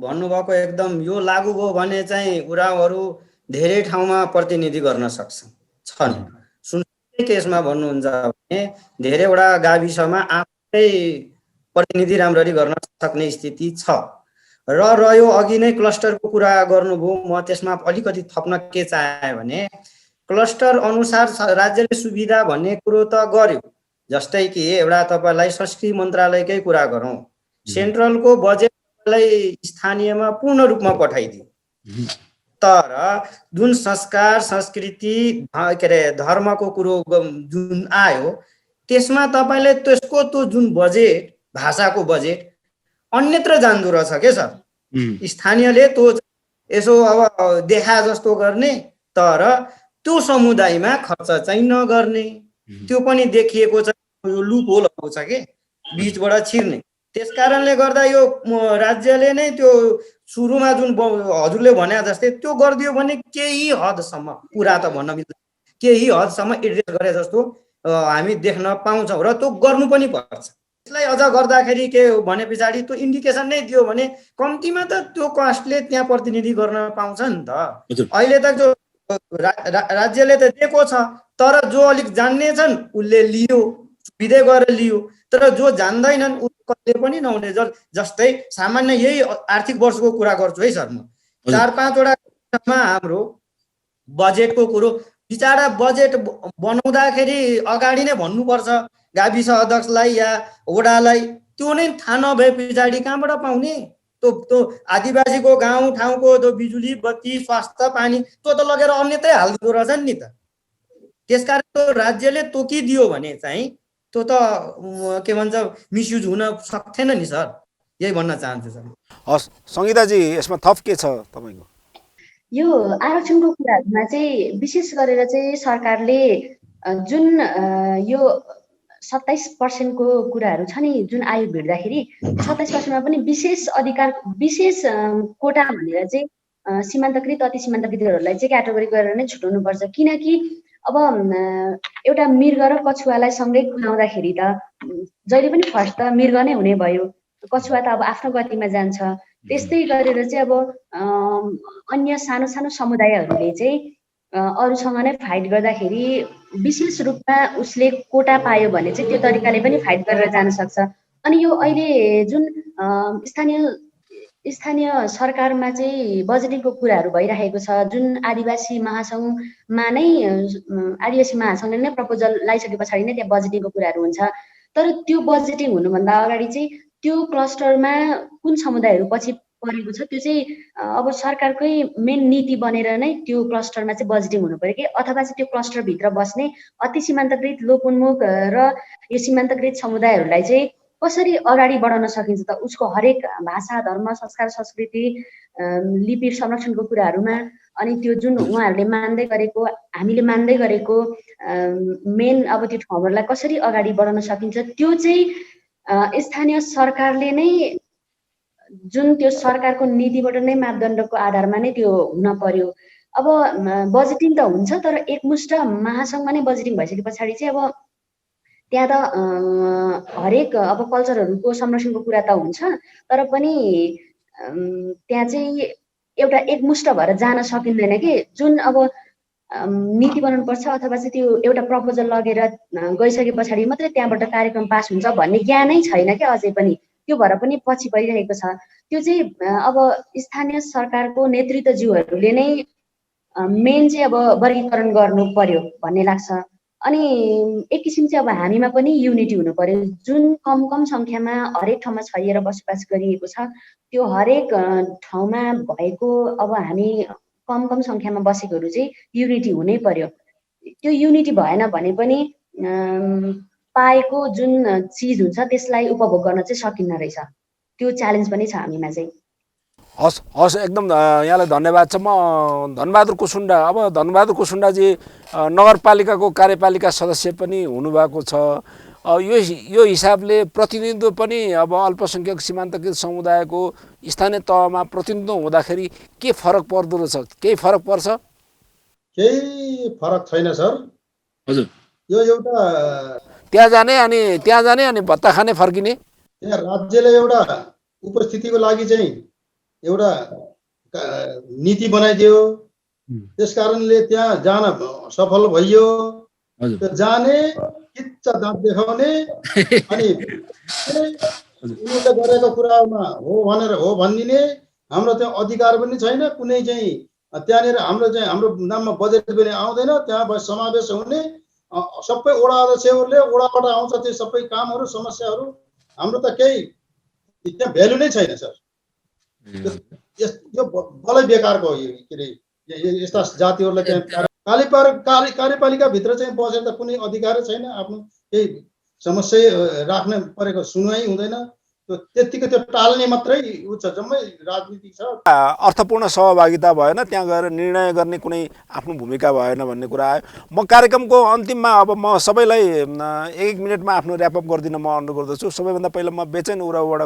भन्नुभएको एकदम यो लागू भयो भने चाहिँ उरावहरू धेरै ठाउँमा प्रतिनिधि गर्न छन्। सुनसरी केसमा भन्नुहुन्छ भने धेरैवटा गाविसमा आफै प्रतिनिधि राम्ररी गर्न सक्ने स्थिति छ। र रह्यो अघि नै क्लस्टरको कुरा गर्नुभयो, म त्यसमा अलिकति थप्न के चाहे भने क्लस्टर अनुसार राज्यले सुविधा भन्ने कुरो त गर्यो। जस्तै कि एउटा तपाईँलाई संस्कृति मन्त्रालयकै कुरा गरौँ, सेन्ट्रलको बजेटलाई स्थानीयमा पूर्ण रूपमा पठाइदियो। तर जुन संस्कार संस्कृति के अरे धर्मको कुरो जुन आयो त्यसमा तपाईँले त्यसको त्यो जुन बजेट भाषाको बजेट अन्यत्र जान्दो रहेछ के सर। स्थानीयले त्यो यसो अब देखा जस्तो गर्ने तर त्यो समुदायमा खर्च चाहिँ नगर्ने त्यो पनि देखिएको छ। यो लुप होलहरू छ के बीचबाट छिर्ने। त्यसकारणले गर्दा यो राज्यले नै त्यो सुरुमा जुन हजुरले भने जस्तै त्यो गरिदियो भने केही हदसम्म पुरा त भन्न मिल्दैन, केही हदसम्म एड्रेस गरे जस्तो हामी देख्न पाउँछौँ र त्यो गर्नु पनि पर्छ। यसलाई अझ गर्दाखेरि के भने पछाडि त्यो इन्डिकेसन नै दियो भने कम्तीमा त त्यो कास्टले त्यहाँ प्रतिनिधि गर्न पाउँछ नि त। अहिले त जो राज्यले त दिएको छ तर जो अलिक जान्ने छन् उसले लियो, सुविधै गरेर लियो, तर जो जान्दैनन् उ कहिले पनि नहुने। जस्तै सामान्य यही आर्थिक वर्षको कुरा गर्छु है सर, म 4-5 वटा हाम्रो बजेटको कुरो बिचारा बजेट बनाउँदाखेरि अगाडि नै भन्नुपर्छ गाविस अध्यक्षलाई या वडालाई, त्यो नै थाहा नभए पछाडि कहाँबाट पाउने? त्यो आदिवासीको गाउँ ठाउँको त्यो बिजुली बत्ती स्वास्थ्य पानी त्यो त लगेर अन्यत्रै हालिदिँदो रहेछ नि त। त्यसकारण त्यो राज्यले तोकिदियो भने चाहिँ त्यो त के भन्छ मिसयुज हुन सक्थेन नि सर। यही भन्न चाहन्छु सर। हस् सङ्गीताजी, यसमा थप के छ तपाईँको? यो आरक्षणको कुराहरूमा चाहिँ विशेष गरेर चाहिँ सरकारले जुन यो 27% को कुराहरू छ नि जुन आयु भिड्दाखेरि 27% मा पनि विशेष अधिकार विशेष कोटा भनेर चाहिँ सीमान्तकृत अति सीमान्तकृतहरूलाई चाहिँ क्याटेगोरी गरेर नै छुट्याउनुपर्छ। किनकि अब एउटा मृग र कछुवालाई सँगै कुदाउँदाखेरि त जहिले पनि फर्स्ट त मृग नै हुने भयो, कछुवा त अब आफ्नो गतिमा जान्छ। त्यस्तै गरेर चाहिँ अब अन्य सानो सानो समुदायहरूले चाहिँ अरूसँग नै फाइट गर्दाखेरि विशेष रूपमा उसले कोटा पायो भने चाहिँ त्यो तरिकाले पनि फाइट गरेर जान सक्छ। अनि यो अहिले जुन स्थानीय सरकारमा चाहिँ बजेटिङको कुराहरू भइरहेको छ, जुन आदिवासी महासङ्घमा नै आदिवासी महासङ्घले नै प्रपोजल लगाइसके पछाडि नै त्यहाँ बजेटिङको कुराहरू हुन्छ। तर त्यो बजेटिङ हुनुभन्दा अगाडि चाहिँ त्यो क्लस्टरमा कुन समुदायहरू पछि परेको छ त्यो चाहिँ अब सरकारकै मेन नीति बनेर नै त्यो क्लस्टरमा चाहिँ बजेटिङ हुनु पर्यो कि, अथवा चाहिँ त्यो क्लस्टरभित्र बस्ने अति सीमान्तकृत लोपोन्मुख र यो सीमान्तकृत समुदायहरूलाई चाहिँ कसरी अगाडि बढाउन सकिन्छ त उसको हरेक भाषा, धर्म, संस्कार, संस्कृति, लिपि संरक्षणको कुराहरूमा। अनि त्यो जुन उहाँहरूले मान्दै गरेको, हामीले मान्दै गरेको मेन अब त्यो ठाउँहरूलाई कसरी अगाडि बढाउन सकिन्छ त्यो चाहिँ स्थानीय सरकारले नै, जुन त्यो सरकारको नीतिबाट नै मापदण्डको आधारमा नै त्यो हुन पर्यो। अब बजेटिङ त हुन्छ, तर एकमुष्ट महासङ्घमा नै बजेटिङ भइसके पछाडि चाहिँ अब त्यहाँ त हरेक अब कल्चरहरूको संरक्षणको कुरा त हुन्छ, तर पनि त्यहाँ चाहिँ एउटा एकमुष्ट भएर जान सकिँदैन कि। जुन अब नीति बनाउनुपर्छ अथवा चाहिँ त्यो एउटा प्रपोजल लगेर गइसके पछाडि मात्रै त्यहाँबाट कार्यक्रम पास हुन्छ भन्ने ज्ञानै छैन क्या अझै पनि। त्यो भएर पनि पछि परिरहेको छ। त्यो चाहिँ अब स्थानीय सरकारको नेतृत्वज्यूहरूले नै मेन चाहिँ अब वर्गीकरण गर्नु पर्यो भन्ने लाग्छ। अनि एक किसिम चाहिँ अब हामीमा पनि युनिटी हुनु पर्यो। जुन कम सङ्ख्यामा हरेक ठाउँमा छरिएर बसोबास गरिएको छ त्यो हरेक ठाउँमा भएको अब हामी कम सङ्ख्यामा बसेकोहरू चाहिँ युनिटी हुनै पर्यो। त्यो युनिटी भएन भने पनि पाएको जुन चिज हुन्छ त्यसलाई उपभोग गर्न चाहिँ सकिन्न रहेछ। त्यो च्यालेन्ज पनि छ हामीमा चाहिँ। हस् एकदम यहाँलाई धन्यवाद छ। म धनबहादुर कुसुन्डा, अब धनबहादुर कुसुन्डाजी नगरपालिकाको कार्यपालिका सदस्य पनि हुनुभएको छ। यो हिसाबले प्रतिनिधित्व पनि अब अल्पसङ्ख्यक सीमान्तकृत समुदायको स्थानीय तहमा प्रतिनिधित्व हुँदाखेरि के फरक पर्दो रहेछ? केही फरक पर्छ? केही फरक छैन सर। हजुर, यो एउटा त्यहाँ जाने अनि भत्ता खाने फर्किने, यहाँ राज्यले एउटा उपस्थितिको लागि चाहिँ एउटा नीति बनाइदियो। त्यस कारणले त्यहाँ जान सफल भइयो। जाने किच्चा दाँत देखाउने अनि उनीहरूले गरेको कुरामा हो भनेर हो भनिदिने। हाम्रो त्यो अधिकार पनि छैन कुनै चाहिँ त्यहाँनिर। हाम्रो नाममा बजेट पनि आउँदैन। त्यहाँ समावेश हुने सबै वडा अध्यक्षहरूले वडाबाट आउँछ त्यो सबै कामहरू समस्याहरू। हाम्रो त केही त्यहाँ भ्यालु नै छैन सर। यो बलै बेकारको हो। के अरे यस्ता जातिहरूलाई त्यहाँ कार्यपालिकाभित्र चाहिँ बसेर त कुनै अधिकार छैन। आफ्नो केही समस्या राख्न परेको सुनवाई हुँदैन। त्यतिको त्यो टाल्ने मात्रै उ छ, जम्मै राजनीति छ। अर्थपूर्ण सहभागिता भएन, त्यहाँ गएर निर्णय गर्ने कुनै आफ्नो भूमिका भएन भन्ने कुरा आयो। म कार्यक्रमको अन्तिममा अब म सबैलाई 1 मिनटमा आफ्नो ऱ्यापअप गरिदिन म अनुरोध गर्दछु। सबैभन्दा पहिला म बेचैन उरावबाट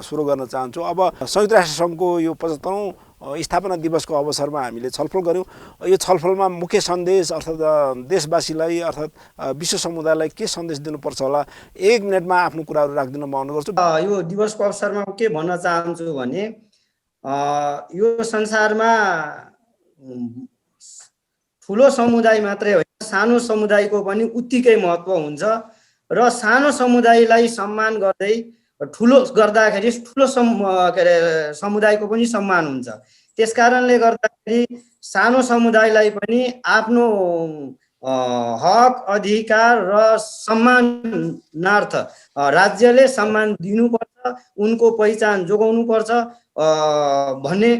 सुरु गर्न चाहन्छु। अब संयुक्त राष्ट्र सङ्घको यो 75औँ स्थापना दिवसको अवसरमा हामीले छलफल गऱ्यौँ। यो छलफलमा मुख्य सन्देश अर्थात् देशवासीलाई अर्थात् विश्व समुदायलाई के सन्देश दिनुपर्छ होला? 1 मिनटमा आफ्नो कुराहरू राख्दिन म अनुरोध गर्छु। यो दिवसको अवसरमा के भन्न चाहन्छु भने यो संसारमा ठुलो समुदाय मात्रै होइन, सानो समुदायको पनि उत्तिकै महत्त्व हुन्छ। र सानो समुदायलाई सम्मान गर्दै ठुलो गर्दाखेरि ठुलो समुदायको पनि सम्मान हुन्छ। त्यसकारणले गर्दाखेरि सानो समुदायलाई पनि आफ्नो हक अधिकार र सम्मानार्थ राज्यले सम्मान दिनुपर्छ, उनको पहिचान जोगाउनुपर्छ भन्ने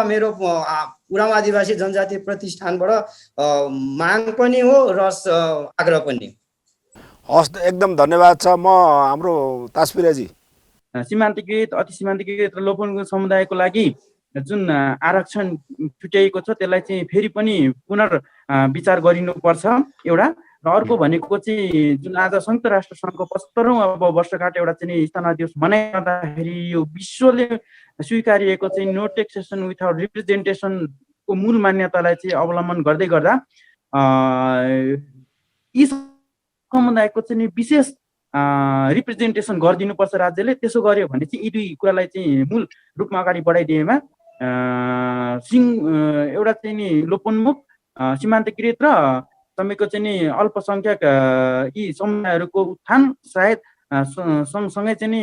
मेरो उराव आदिवासी जनजाति प्रतिष्ठानबाट माग पनि हो र आग्रह पनि। हस्, एकदम धन्यवाद छ। म हाम्रो ताजपिराजी, सीमान्तकृत अति सीमान्तकृत र लोपोन्मुख समुदायको लागि जुन आरक्षण छुट्याइएको छ त्यसलाई चाहिँ फेरि पनि पुनर्विचार गरिनुपर्छ एउटा। र अर्को भनेको चाहिँ जुन आज संयुक्त राष्ट्र सङ्घको 75औं अब वर्षगाँठ एउटा चाहिँ स्थापना दिवस मनाइँदाखेरि यो विश्वले स्वीकारिएको चाहिँ नो टेक्सेसन विथआउट रिप्रेजेन्टेसनको मूल मान्यतालाई चाहिँ अवलम्बन गर्दै गर्दा यी समुदायको चाहिँ विशेष रिप्रेजेन्टेसन गरिदिनुपर्छ राज्यले। त्यसो गर्यो भने चाहिँ यी दुई कुरालाई चाहिँ मूल रूपमा अगाडि बढाइदिएमा एउटा चाहिँ नि लोपोन्मुख सीमान्तकृत र तपाईँको चाहिँ नि अल्पसङ्ख्यक यी समुदायहरूको उत्थान सायद सँगसँगै चाहिँ नि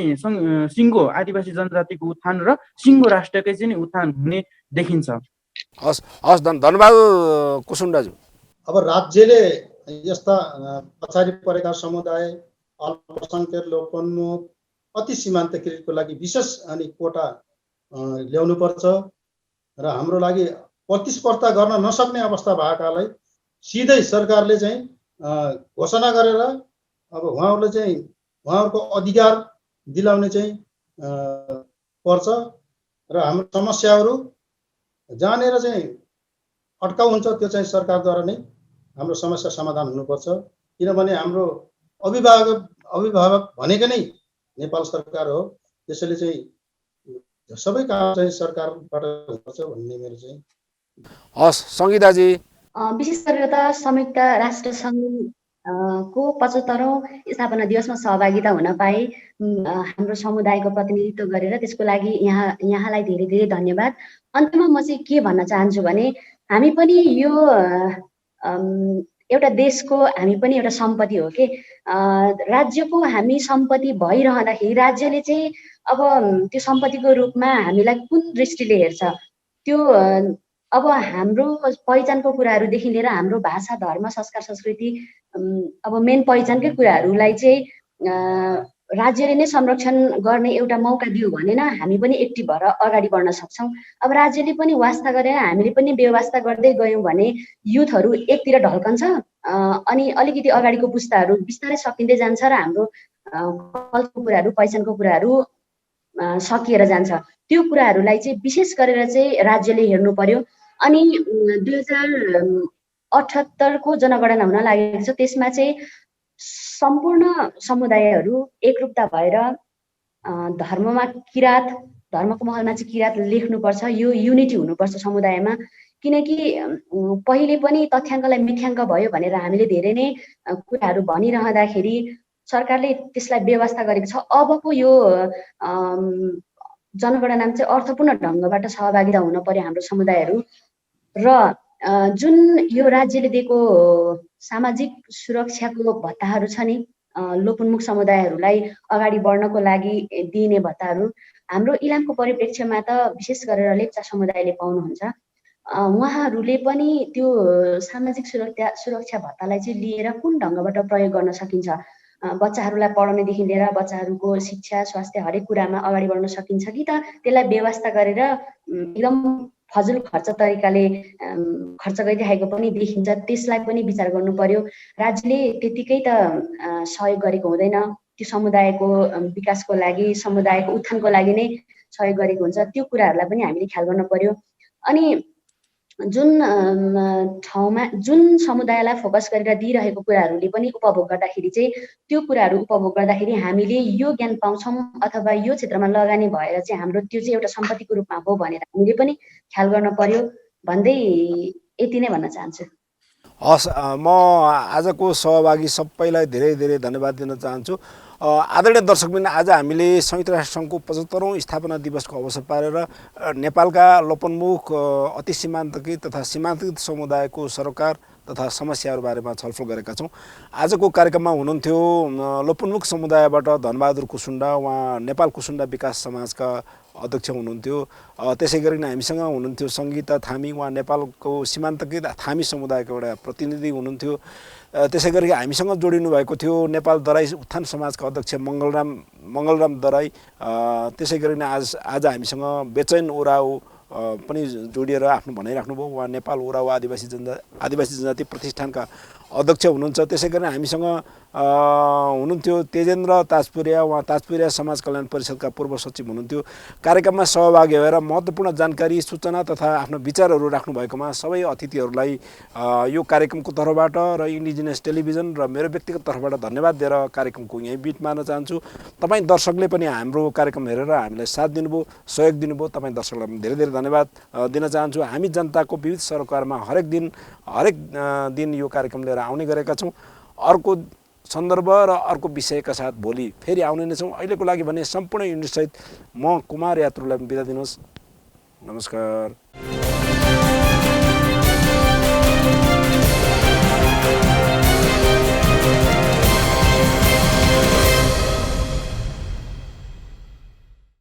सिङ्गो आदिवासी जनजातिको उत्थान र सिङ्गो राष्ट्रकै चाहिँ नि उत्थान हुने देखिन्छ। हस् हस् धन्यवाद कुसुम दाजु। अब राज्यले यस्ता पछाडि परेका समुदाय, अल्पसङ्ख्यक, लोपोन्मुख, अति सीमान्तकृतको लागि विशेष अनि कोटा ल्याउनुपर्छ र हाम्रो लागि प्रतिस्पर्धा गर्न नसक्ने अवस्था भएकालाई सिधै सरकारले चाहिँ घोषणा गरेर अब उहाँहरूले चाहिँ उहाँहरूको अधिकार दिलाउने चाहिँ पर्छ र हाम्रो समस्याहरू जहाँनिर चाहिँ अड्काउ हुन्छ त्यो चाहिँ सरकारद्वारा नै हाम्रो समस्या समाधान हुनुपर्छ। किनभने हाम्रो अभिभावक भनेको नै नेपाल सरकार हो, त्यसैले चाहिँ सबै काम चाहिँ सरकारबाट हुनुपर्छ भन्ने मेरो चाहिँ। हस् सङ्गीताजी। विशेष गरेर त संयुक्त राष्ट्र सङ्घको 75औं स्थापना दिवसमा सहभागिता हुन पाए हाम्रो समुदायको प्रतिनिधित्व गरेर, त्यसको लागि यहाँलाई धेरै धेरै धन्यवाद। अन्त्यमा म चाहिँ के भन्न चाहन्छु भने हामी पनि यो एउटा देशको हामी पनि एउटा सम्पत्ति हो कि राज्यको हामी सम्पत्ति भइरहँदाखेरि राज्यले चाहिँ अब त्यो सम्पत्तिको रूपमा हामीलाई कुन दृष्टिले हेर्छ, त्यो अब हाम्रो पहिचानको कुराहरूदेखि लिएर हाम्रो भाषा, धर्म, संस्कार, संस्कृति अब मेन पहिचानकै कुराहरूलाई चाहिँ राज्यले नै संरक्षण गर्ने एउटा मौका दियो भने हामी पनि एक्टिभ भएर अगाडि बढ्न सक्छौँ। अब राज्यले पनि वास्ता गरेर हामीले पनि व्यवस्था गर्दै गयौँ भने युथहरू एकतिर ढल्कन्छ अनि अलिकति अगाडिको पुस्ताहरू बिस्तारै सकिँदै जान्छ र हाम्रो कल्चरको कुराहरू, पहिचानको कुराहरू सकिएर जान्छ। त्यो कुराहरूलाई चाहिँ विशेष गरेर चाहिँ राज्यले हेर्नु पर्यो। अनि 2078 को जनगणना हुन लागेको छ, त्यसमा चाहिँ सम्पूर्ण समुदायहरू एकरूपता भएर धर्ममा किरात, धर्मको महलमा चाहिँ किरात लेख्नुपर्छ। यो युनिटी हुनुपर्छ समुदायमा, किनकि पहिले पनि तथ्याङ्कलाई मिथ्याङ्क भयो भनेर हामीले धेरै नै कुराहरू भनिरहँदाखेरि सरकारले त्यसलाई व्यवस्था गरेको छ। अबको यो जनगणनामा चाहिँ अर्थपूर्ण ढङ्गबाट सहभागिता हुन पर्यो हाम्रो समुदायहरू र जुन यो राज्यले दिएको सामाजिक सुरक्षाको भत्ताहरू छ नि, लोपोन्मुख समुदायहरूलाई अगाडि बढ्नको लागि दिइने भत्ताहरू हाम्रो इलामको परिप्रेक्ष्यमा त विशेष गरेर लेप्चा समुदायले पाउनुहुन्छ। उहाँहरूले पनि त्यो सामाजिक सुरक्षा भत्तालाई चाहिँ लिएर कुन ढङ्गबाट प्रयोग गर्न सकिन्छ, बच्चाहरूलाई पढाउनेदेखि लिएर बच्चाहरूको शिक्षा, स्वास्थ्य हरेक कुरामा अगाडि बढ्न सकिन्छ कि त त्यसलाई व्यवस्था गरेर एकदम फजुल खर्च तरिकाले खर्च गरिरहेको पनि देखिन्छ, त्यसलाई पनि विचार गर्नु पर्यो। राज्यले त्यतिकै त सहयोग गरेको हुँदैन, त्यो समुदायको विकासको लागि, समुदायको उत्थानको लागि नै सहयोग गरेको हुन्छ। त्यो कुराहरूलाई पनि हामीले ख्याल गर्न पर्यो। अनि जुन ठाउँमा जुन समुदायलाई फोकस गरेर दिइरहेको कुराहरूले पनि उपभोग गर्दाखेरि चाहिँ त्यो कुराहरू उपभोग गर्दाखेरि हामीले यो ज्ञान पाउँछौँ अथवा यो क्षेत्रमा लगानी भएर चाहिँ हाम्रो त्यो चाहिँ एउटा सम्पत्तिको रूपमा हो भनेर हामीले पनि ख्याल गर्न पर्यो भन्दै यति नै भन्न चाहन्छु। हस्, म आजको सहभागी सबैलाई धेरै धेरै धन्यवाद दिन चाहन्छु। आदरणीय दर्शकवृन्द, आज हामीले संयुक्त राष्ट्र सङ्घको 75औं स्थापना दिवसको अवसर पारेर नेपालका लोपोन्मुख, अति सीमान्तकृत तथा सीमान्तकृत समुदायको सरोकार तथा समस्याहरू बारेमा छलफल गरेका छौँ। आजको कार्यक्रममा हुनुहुन्थ्यो लोपोन्मुख समुदायबाट धनबहादुर कुसुन्डा, उहाँ नेपाल कुसुन्डा विकास समाजका अध्यक्ष हुनुहुन्थ्यो। त्यसै गरी हामीसँग हुनुहुन्थ्यो सङ्गीता थामी, उहाँ नेपालको सीमान्तकृत थामी समुदायको एउटा प्रतिनिधि हुनुहुन्थ्यो। त्यसै गरी हामीसँग जोडिनु भएको थियो नेपाल दराई उत्थान समाजका अध्यक्ष मङ्गलराम दराई। त्यसै गरी आज हामीसँग बेचैन ओराउ पनि जोडिएर आफ्नो भनाइराख्नुभयो, उहाँ नेपाल ओराउ आदिवासी जनजाति प्रतिष्ठानका अध्यक्ष हुनुहुन्छ। त्यसै गरी हामीसँग हुनुहुन्थ्यो तेजेन्द्र ताजपुरिया, उहाँ ताजपुरिया समाज कल्याण परिषदका पूर्व सचिव हुनुहुन्थ्यो। कार्यक्रममा सहभागी भएर महत्त्वपूर्ण जानकारी सूचना तथा आफ्नो विचारहरू राख्नुभएकोमा सबै अतिथिहरूलाई यो कार्यक्रमको तर्फबाट र इन्डिजिनियस टेलिभिजन र मेरो व्यक्तिगत तर्फबाट धन्यवाद दिएर कार्यक्रमको यहीँ बिट मार्न चाहन्छु। तपाईँ दर्शकले पनि हाम्रो कार्यक्रम हेरेर हामीलाई साथ दिनुभयो, सहयोग दिनुभयो, तपाईँ दर्शकलाई पनि धेरै धेरै धन्यवाद दिन चाहन्छु। हामी जनताको विविध सरोकारमा हरेक दिन यो कार्यक्रम लिएर आउने गरेका छौँ। अर्को सन्दर्भ र अर्को विषयका साथ भोलि फेरि आउने नै छौँ। अहिलेको लागि भने सम्पूर्ण युनिटसहित म कुमार यात्रुलाई बिदा दिनुहोस्। नमस्कार।